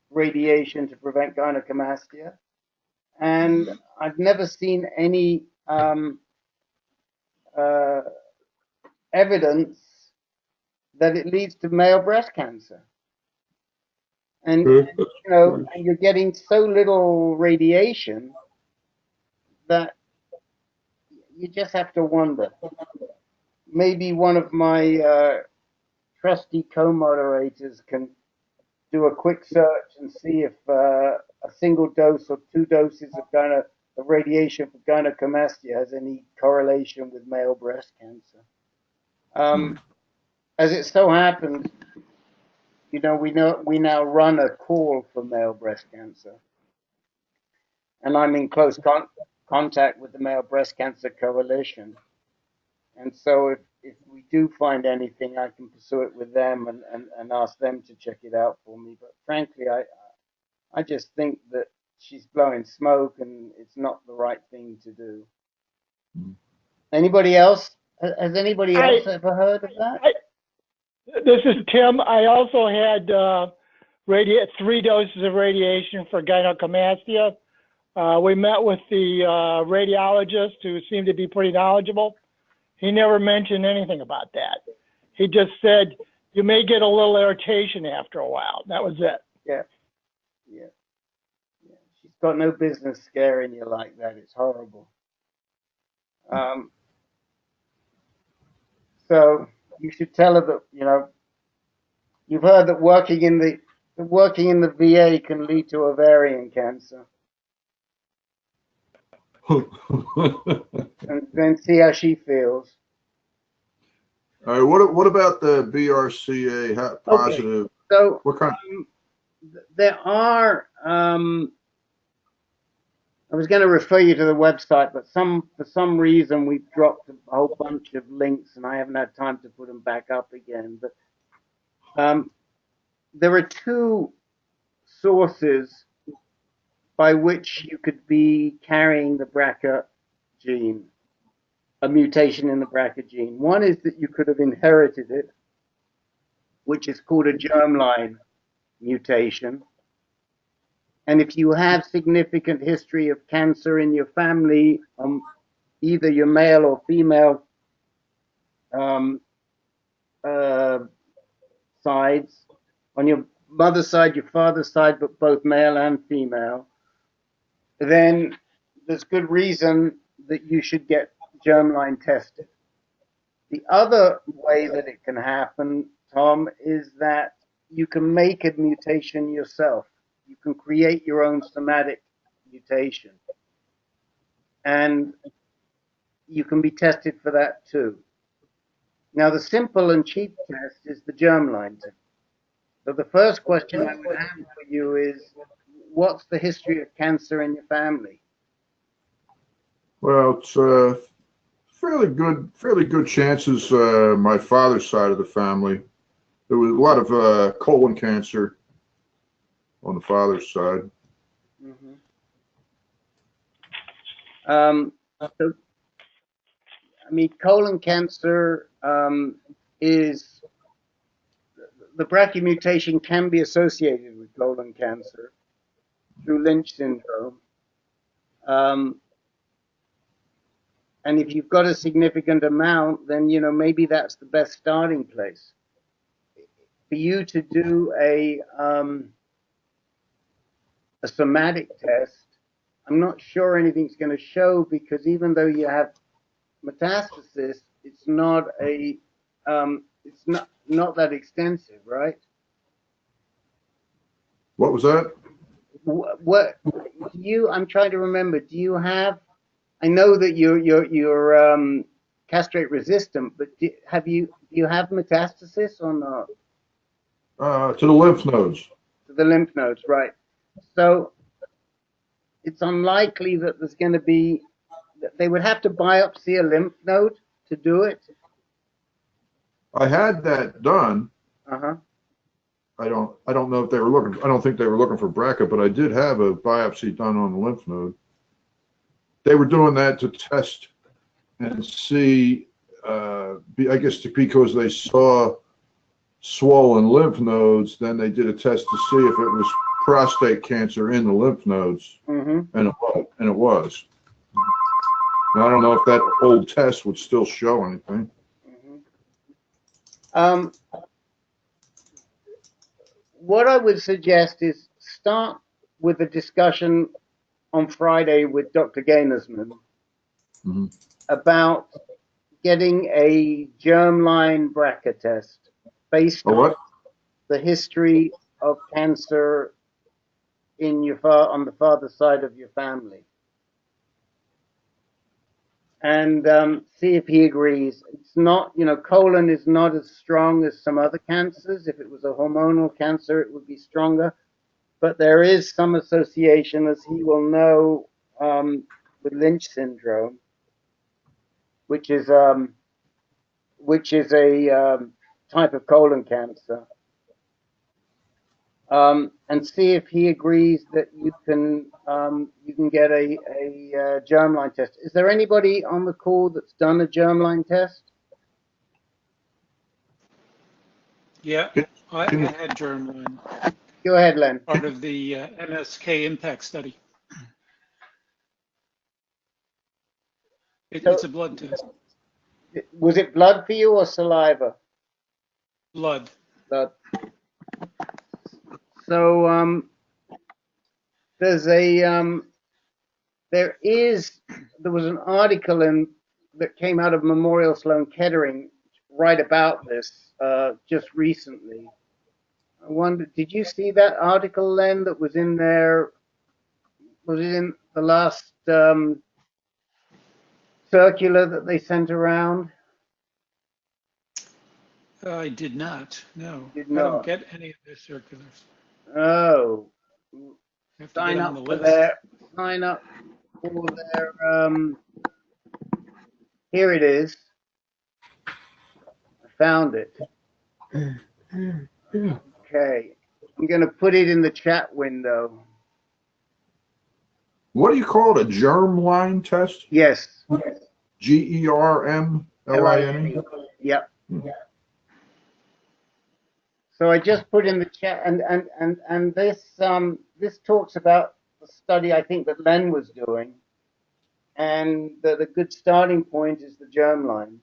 radiation to prevent gynecomastia. And I've never seen any evidence that it leads to male breast cancer. And and you're getting so little radiation that you just have to wonder. Maybe one of my trusty co-moderators can do a quick search and see if a single dose or 2 doses of radiation for gynecomastia has any correlation with male breast cancer. As it so happens, we now run a call for male breast cancer, and I'm in close contact with the Male Breast Cancer Coalition. And so if we do find anything, I can pursue it with them and ask them to check it out for me. But frankly, I just think that she's blowing smoke, and it's not the right thing to do. Anybody else? Has anybody else ever heard of that? This is Tim. I also had 3 doses of radiation for gynecomastia. We met with the radiologist, who seemed to be pretty knowledgeable. He never mentioned anything about that. He just said, you may get a little irritation after a while. That was it. Yeah. She's got no business scaring you like that. It's horrible. So you should tell her that, you've heard that working in the VA can lead to ovarian cancer. And then see how she feels. All right. What about the BRCA positive? Okay. So what kind? There are. I was going to refer you to the website, but for some reason we've dropped a whole bunch of links, and I haven't had time to put them back up again. But there are 2 sources by which you could be carrying the BRCA gene, a mutation in the BRCA gene. One is that you could have inherited it, which is called a germline mutation. And if you have significant history of cancer in your family, either your male or female sides, on your mother's side, your father's side, but both male and female, then there's good reason that you should get germline tested. The other way that it can happen, Tom, is that you can make a mutation yourself. You can create your own somatic mutation. And you can be tested for that too. Now, the simple and cheap test is the germline test. So the first question I would have for you is, what's the history of cancer in your family? Well, it's fairly good chances. My father's side of the family, there was a lot of colon cancer on the father's side. So, I mean, colon cancer is, the BRCA mutation can be associated with colon cancer through Lynch syndrome. And if you've got a significant amount, then, maybe that's the best starting place. For you to do a a somatic test, I'm not sure anything's going to show, because even though you have metastasis, it's not not that extensive, right? What was that? What do you? I'm trying to remember. Do you have? I know that you're castrate resistant, but do you have metastasis or not? To the lymph nodes. To the lymph nodes, right? So it's unlikely that there's going to be. They would have to biopsy a lymph node to do it. I had that done. Uh-huh. I don't know if they were looking. I don't think they were looking for BRCA, but I did have a biopsy done on the lymph node. They were doing that to test and see. I guess because they saw swollen lymph nodes, then they did a test to see if it was prostate cancer in the lymph nodes, mm-hmm. and it was. Now, I don't know if that old test would still show anything. Mm-hmm. What I would suggest is start with a discussion on Friday with Dr. Gainersman mm-hmm. about getting a germline BRCA test based on the history of cancer in on the father's side of your family, and see if he agrees. It's not, colon is not as strong as some other cancers. If it was a hormonal cancer, it would be stronger, but there is some association, as he will know, with Lynch syndrome, which is a type of colon cancer. And see if he agrees that you can get a germline test. Is there anybody on the call that's done a germline test? Yeah, I had germline. Go ahead, Len. Part of the MSK impact study. It's a blood test. Was it blood for you or saliva? Blood. Blood. So there was an article that came out of Memorial Sloan Kettering right about this just recently. I wonder, did you see that article, Len, that was in there? Was it in the last circular that they sent around? I did not. No, Did I not. don't get any of their circulars. Oh, Sign up for their. Here it is. I found it. Okay, I'm going to put it in the chat window. What do you call it? A germline test? Yes. GERMLINE? Yep. So I just put in the chat, and this talks about the study I think that Len was doing, and the good starting point is the germline.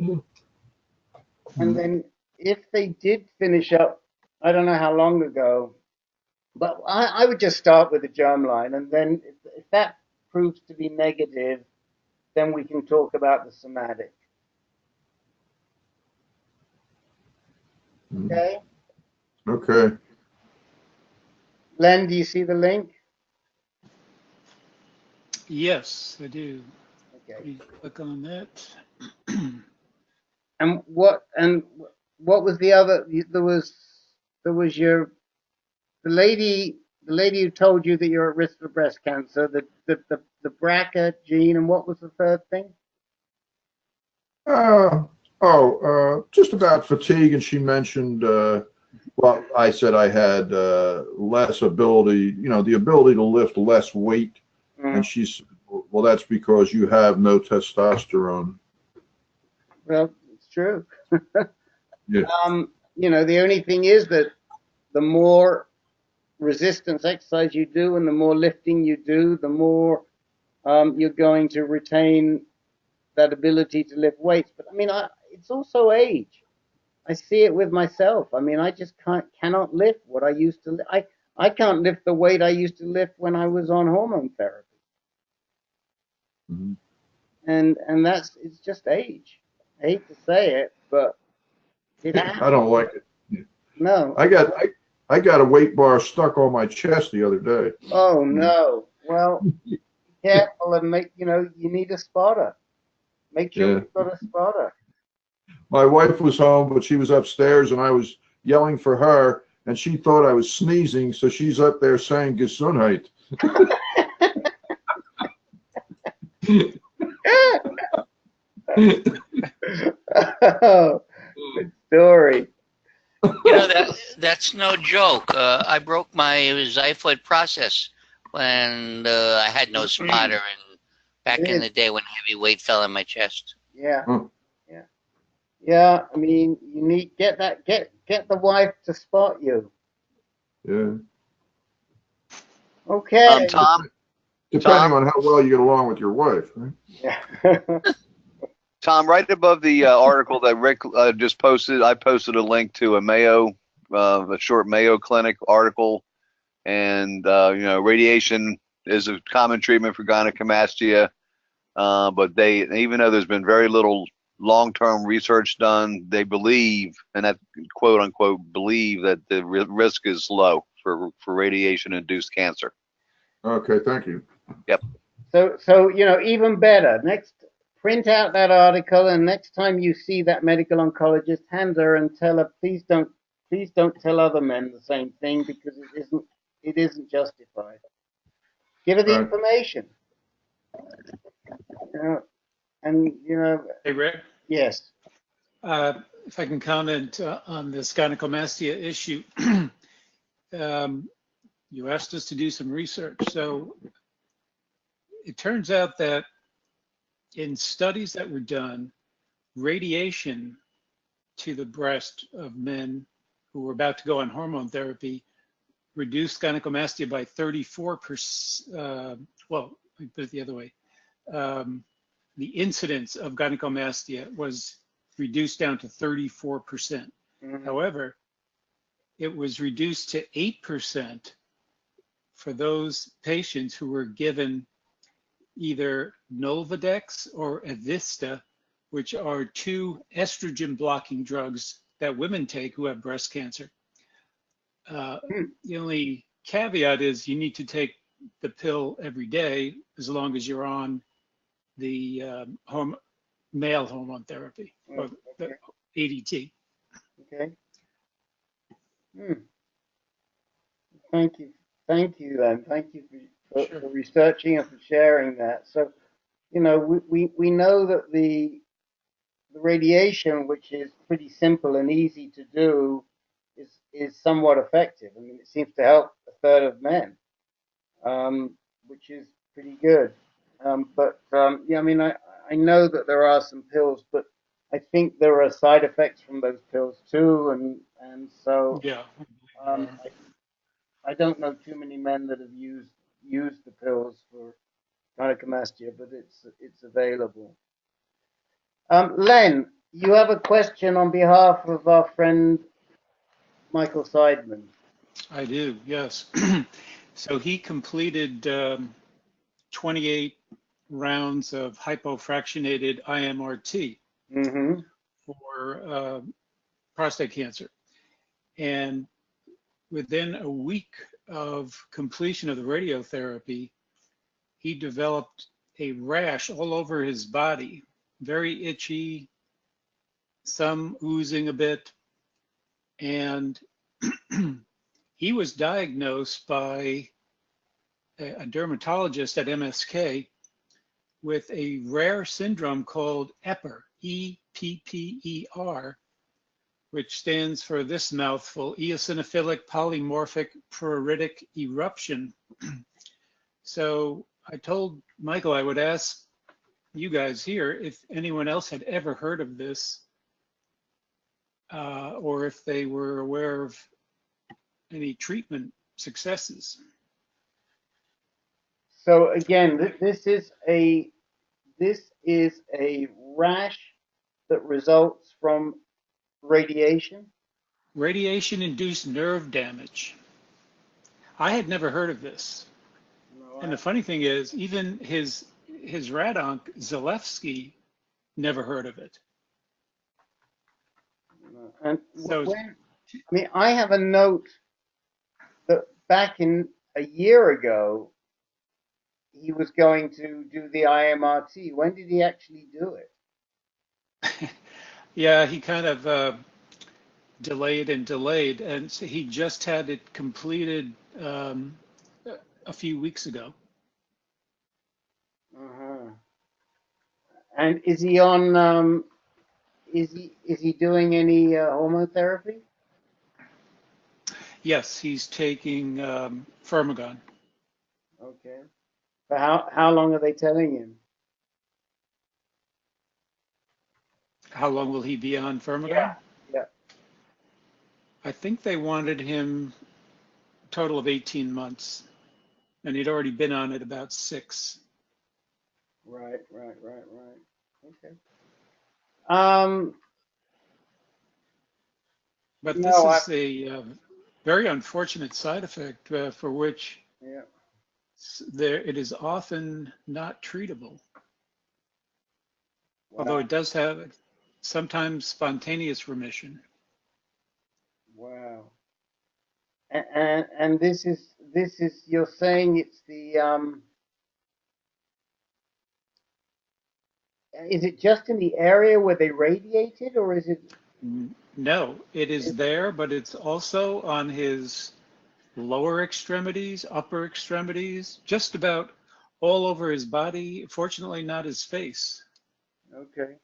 Mm-hmm. And then if they did finish up, I don't know how long ago, but I would just start with the germline, and then if that proves to be negative, then we can talk about the somatic. Okay? Okay. Len, do you see the link? Yes, I do. Okay. You click on that. And what was the other? There was the lady who told you that you're at risk for breast cancer, the BRCA gene, and what was the third thing? Just about fatigue, and she mentioned, well, I said I had less ability, the ability to lift less weight, and she said, well, that's because you have no testosterone. Well, it's true. Yeah. The only thing is that the more resistance exercise you do and the more lifting you do, the more you're going to retain that ability to lift weights. But I mean, it's also age. I see it with myself. I mean, I just cannot lift what I used to lift. I can't lift the weight I used to lift when I was on hormone therapy. Mm-hmm. And it's just age. I hate to say it, but it happens. I don't like it. No. I got a weight bar stuck on my chest the other day. Oh no. Well, be careful and you need a spotter. Make sure you've got a spotter. My wife was home, but she was upstairs and I was yelling for her and she thought I was sneezing, so she's up there saying Gesundheit. Oh, good story. You know, that's no joke. I broke my xiphoid process when I had no spotter, and back in the day when heavy weight fell on my chest. Yeah, yeah. I mean, you need get the wife to spot you. Yeah. Okay. Tom. Depending on how well you get along with your wife, right? Yeah. Tom, right above the article that Rick just posted, I posted a link to a short Mayo Clinic article, and radiation is a common treatment for gynecomastia, but even though there's been very little long-term research done, they believe, and that quote unquote believe, that the risk is low for radiation-induced cancer. Okay, thank you. Yep. So even better. Print out that article, and next time you see that medical oncologist, hand her and tell her, please don't tell other men the same thing, because it isn't justified. Give her the information. Hey, Rick. Yes. If I can comment on this gynecomastia issue, you asked us to do some research. So it turns out that in studies that were done, radiation to the breast of men who were about to go on hormone therapy reduced gynecomastia by 34%. Well, let me put it the other way. The incidence of gynecomastia was reduced down to 34%. Mm-hmm. However, it was reduced to 8% for those patients who were given either Nolvadex or Evista, which are two estrogen blocking drugs that women take who have breast cancer. The only caveat is you need to take the pill every day as long as you're on the male hormone therapy, or the ADT. Okay. Thank you, then. Thank you for researching and for sharing that. So, we know that the radiation, which is pretty simple and easy to do, is somewhat effective. I mean, it seems to help a third of men, which is pretty good. Yeah, I mean, I know that there are some pills, but I think there are side effects from those pills too, and so yeah. I don't know too many men that have used the pills for gynecomastia, but it's available. Len, you have a question on behalf of our friend Michael Seidman. I do, yes. So he completed 28 rounds of hypofractionated IMRT for prostate cancer. And within a week of completion of the radiotherapy, he developed a rash all over his body, very itchy, some oozing a bit. And he was diagnosed by a dermatologist at MSK with a rare syndrome called EPPER, E-P-P-E-R, which stands for this mouthful, eosinophilic polymorphic pruritic eruption. So I told Michael I would ask you guys here if anyone else had ever heard of this, or if they were aware of any treatment successes. So again, this is a rash that results from radiation? Radiation-induced nerve damage. I had never heard of this. And the funny thing is, even his rat-onc, Zalewski, never heard of it. And So, when, I mean, I have a note that back in a year ago, he was going to do the IMRT. When did he actually do it? yeah, he kind of delayed and delayed, and so he just had it completed a few weeks ago. Uh-huh. And is he on? Is he doing any hormone therapy? Yes, he's taking Firmagon. Okay. But how long are they telling him? How long will he be on Firmagon? Yeah. I think they wanted him a total of 18 months, and he'd already been on it about 6. Right. Okay. But no, this is a very unfortunate side effect for which it is often not treatable. Wow. Although it does have sometimes spontaneous remission. Wow. And this is you're saying it's the is it just in the area where they radiated, or is it? No, it is there, but it's also on his lower extremities, upper extremities, just about all over his body. Fortunately, not his face. Okay.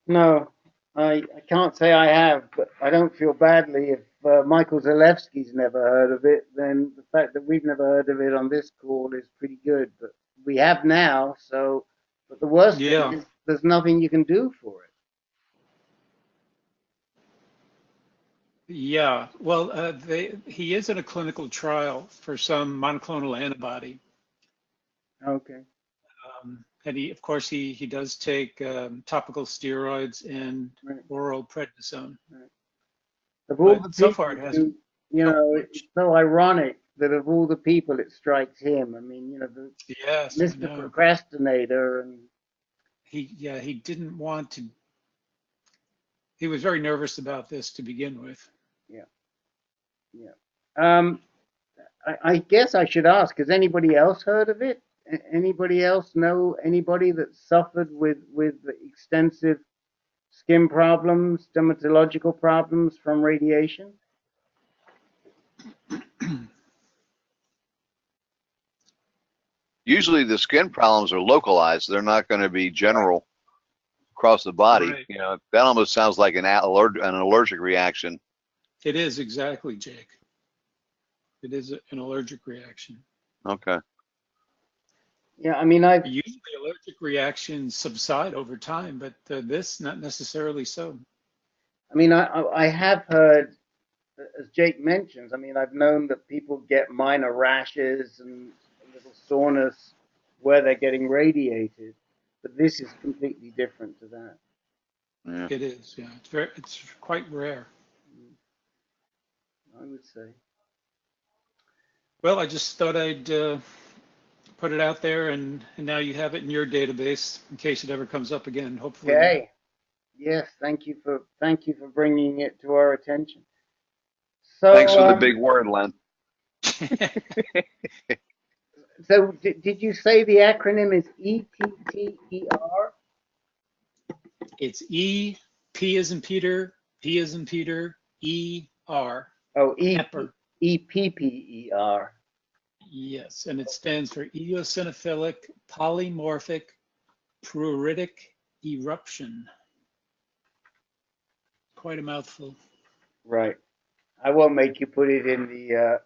No, I can't say I have, but I don't feel badly if Michael Zalewski's never heard of it. Then the fact that we've never heard of it on this call is pretty good. But we have now, so. But the worst thing is there's nothing you can do for it. Yeah, well, he is in a clinical trial for some monoclonal antibody. Okay. And of course, he does take topical steroids and oral prednisone. Right. Of all the so people far, it hasn't. It's so ironic that of all the people, it strikes him. I mean, Yes, Mr. Procrastinator, and he didn't want to. He was very nervous about this to begin with. Yeah. I guess I should ask: has anybody else heard of it? Anybody else know anybody that suffered with extensive skin problems, dermatological problems from radiation? Usually the skin problems are localized. They're not going to be general across the body. Right. You know, that almost sounds like an allergic reaction. It is exactly, Jake. It is an allergic reaction. Okay. Yeah, I mean, usually allergic reactions subside over time, but this not necessarily so. I mean, I have heard, as Jake mentions, I mean, I've known that people get minor rashes and a little soreness where they're getting radiated, but this is completely different to that. Yeah. It is, yeah. It's quite rare. I would say. Well, I just thought I'd put it out there, and now you have it in your database in case it ever comes up again. Hopefully. Okay. Yes, thank you for bringing it to our attention. So, thanks for the big word, Len. So did you say the acronym is EPPER? It's E, P as in Peter, P as in Peter, E-R. Oh, EPPER. EPPER. Yes, and it stands for eosinophilic polymorphic pruritic eruption. Quite a mouthful. Right. I won't make you put it in the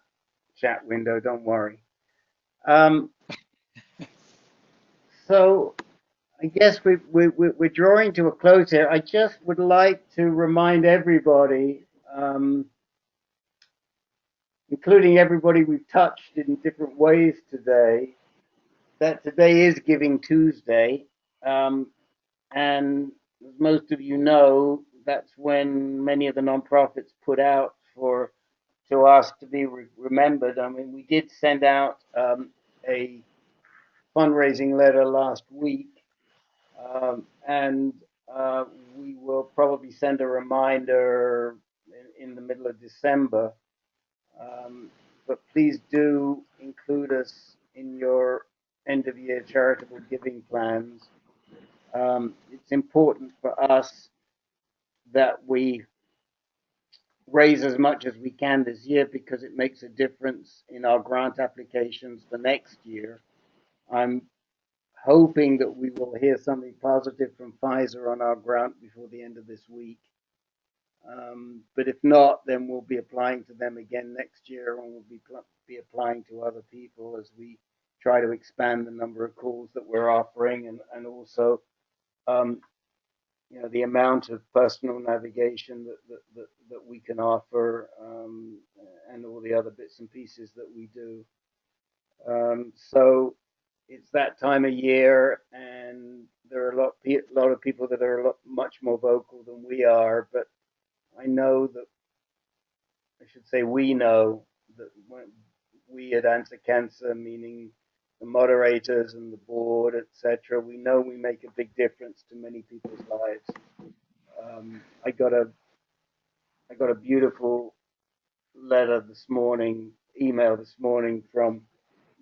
chat window. Don't worry. So I guess we're drawing to a close here. I just would like to remind everybody, including everybody we've touched in different ways today, that today is Giving Tuesday. And as most of you know, that's when many of the nonprofits put out for to ask to be remembered. I mean, we did send out a fundraising letter last week, and we will probably send a reminder in the middle of December. But please do include us in your end-of-year charitable giving plans. It's important for us that we raise as much as we can this year because it makes a difference in our grant applications for next year. I'm hoping that we will hear something positive from Pfizer on our grant before the end of this week. But if not, then we'll be applying to them again next year, and we'll be applying to other people as we try to expand the number of calls that we're offering, and also you know, the amount of personal navigation that we can offer, and all the other bits and pieces that we do. So it's that time of year, and there are a lot of people that are much more vocal than we are, but I know that, I should say we know that when we at Answer Cancer, meaning the moderators and the board, etc., we know we make a big difference to many people's lives. I got a beautiful letter this morning, email this morning from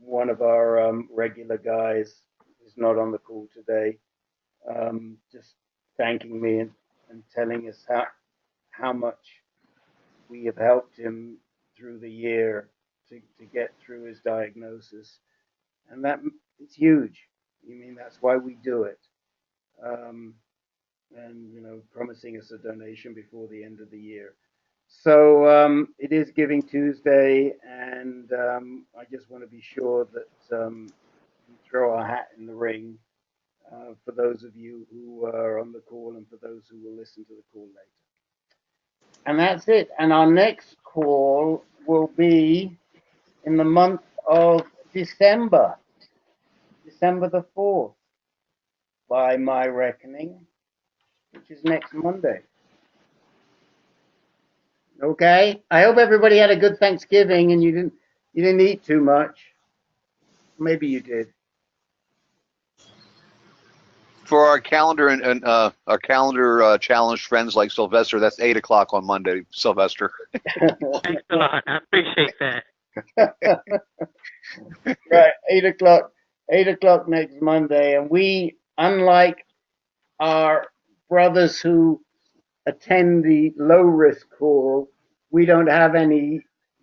one of our regular guys who's not on the call today, just thanking me and telling us how much we have helped him through the year to get through his diagnosis. And that it's huge. I mean, that's why we do it. And, you know, promising us a donation before the end of the year. So it is Giving Tuesday, and I just want to be sure that we throw our hat in the ring for those of you who are on the call and for those who will listen to the call later. And that's it. And our next call will be in the month of December the 4th, by my reckoning, which is next Monday. Okay. I hope everybody had a good Thanksgiving and you didn't eat too much. Maybe you did. For our calendar and our calendar challenge friends like Sylvester, that's 8 o'clock on Monday, Sylvester. Thanks a lot. I appreciate that. Right, 8 o'clock next Monday, and we, unlike our brothers who attend the low risk call, we don't have any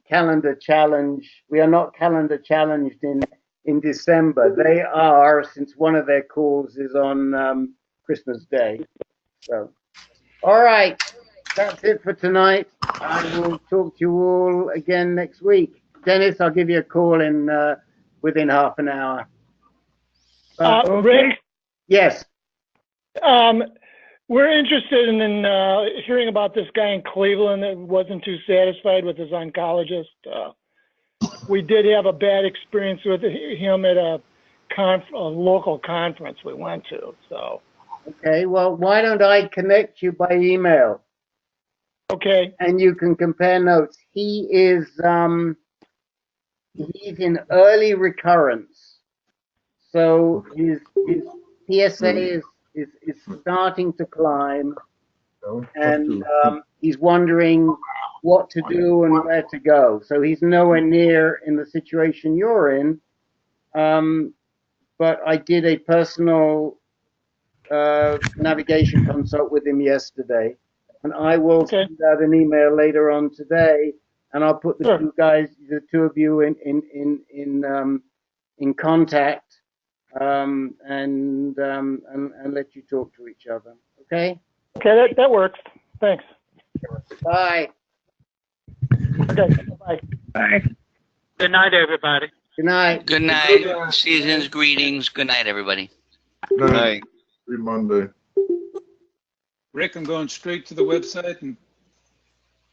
calendar challenge. We are not calendar challenged in December. They are, since one of their calls is on Christmas Day. So, all right, that's it for tonight. I will talk to you all again next week. Dennis, I'll give you a call in within half an hour. Okay. Rick? Yes. We're interested in hearing about this guy in Cleveland that wasn't too satisfied with his oncologist. We did have a bad experience with him at a local conference we went to. So. Okay. Well, why don't I connect you by email? Okay. And you can compare notes. He is he's in early recurrence, so his PSA is starting to climb, and he's wondering what to do and where to go. So he's nowhere near in the situation you're in, but I did a personal navigation consult with him yesterday, and I will send out an email later on today, and I'll put the the two of you in contact, and let you talk to each other. Okay. Okay, that works. Thanks. Bye. Okay. Bye. Bye. Good night, everybody. Good night. Good night. Season's greetings. Good night, everybody. Good night. Every Monday. Rick, I'm going straight to the website and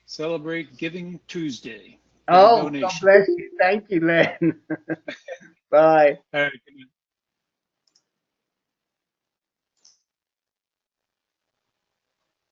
celebrate Giving Tuesday. Oh, God bless you. Thank you, Len. Bye. All right, good night.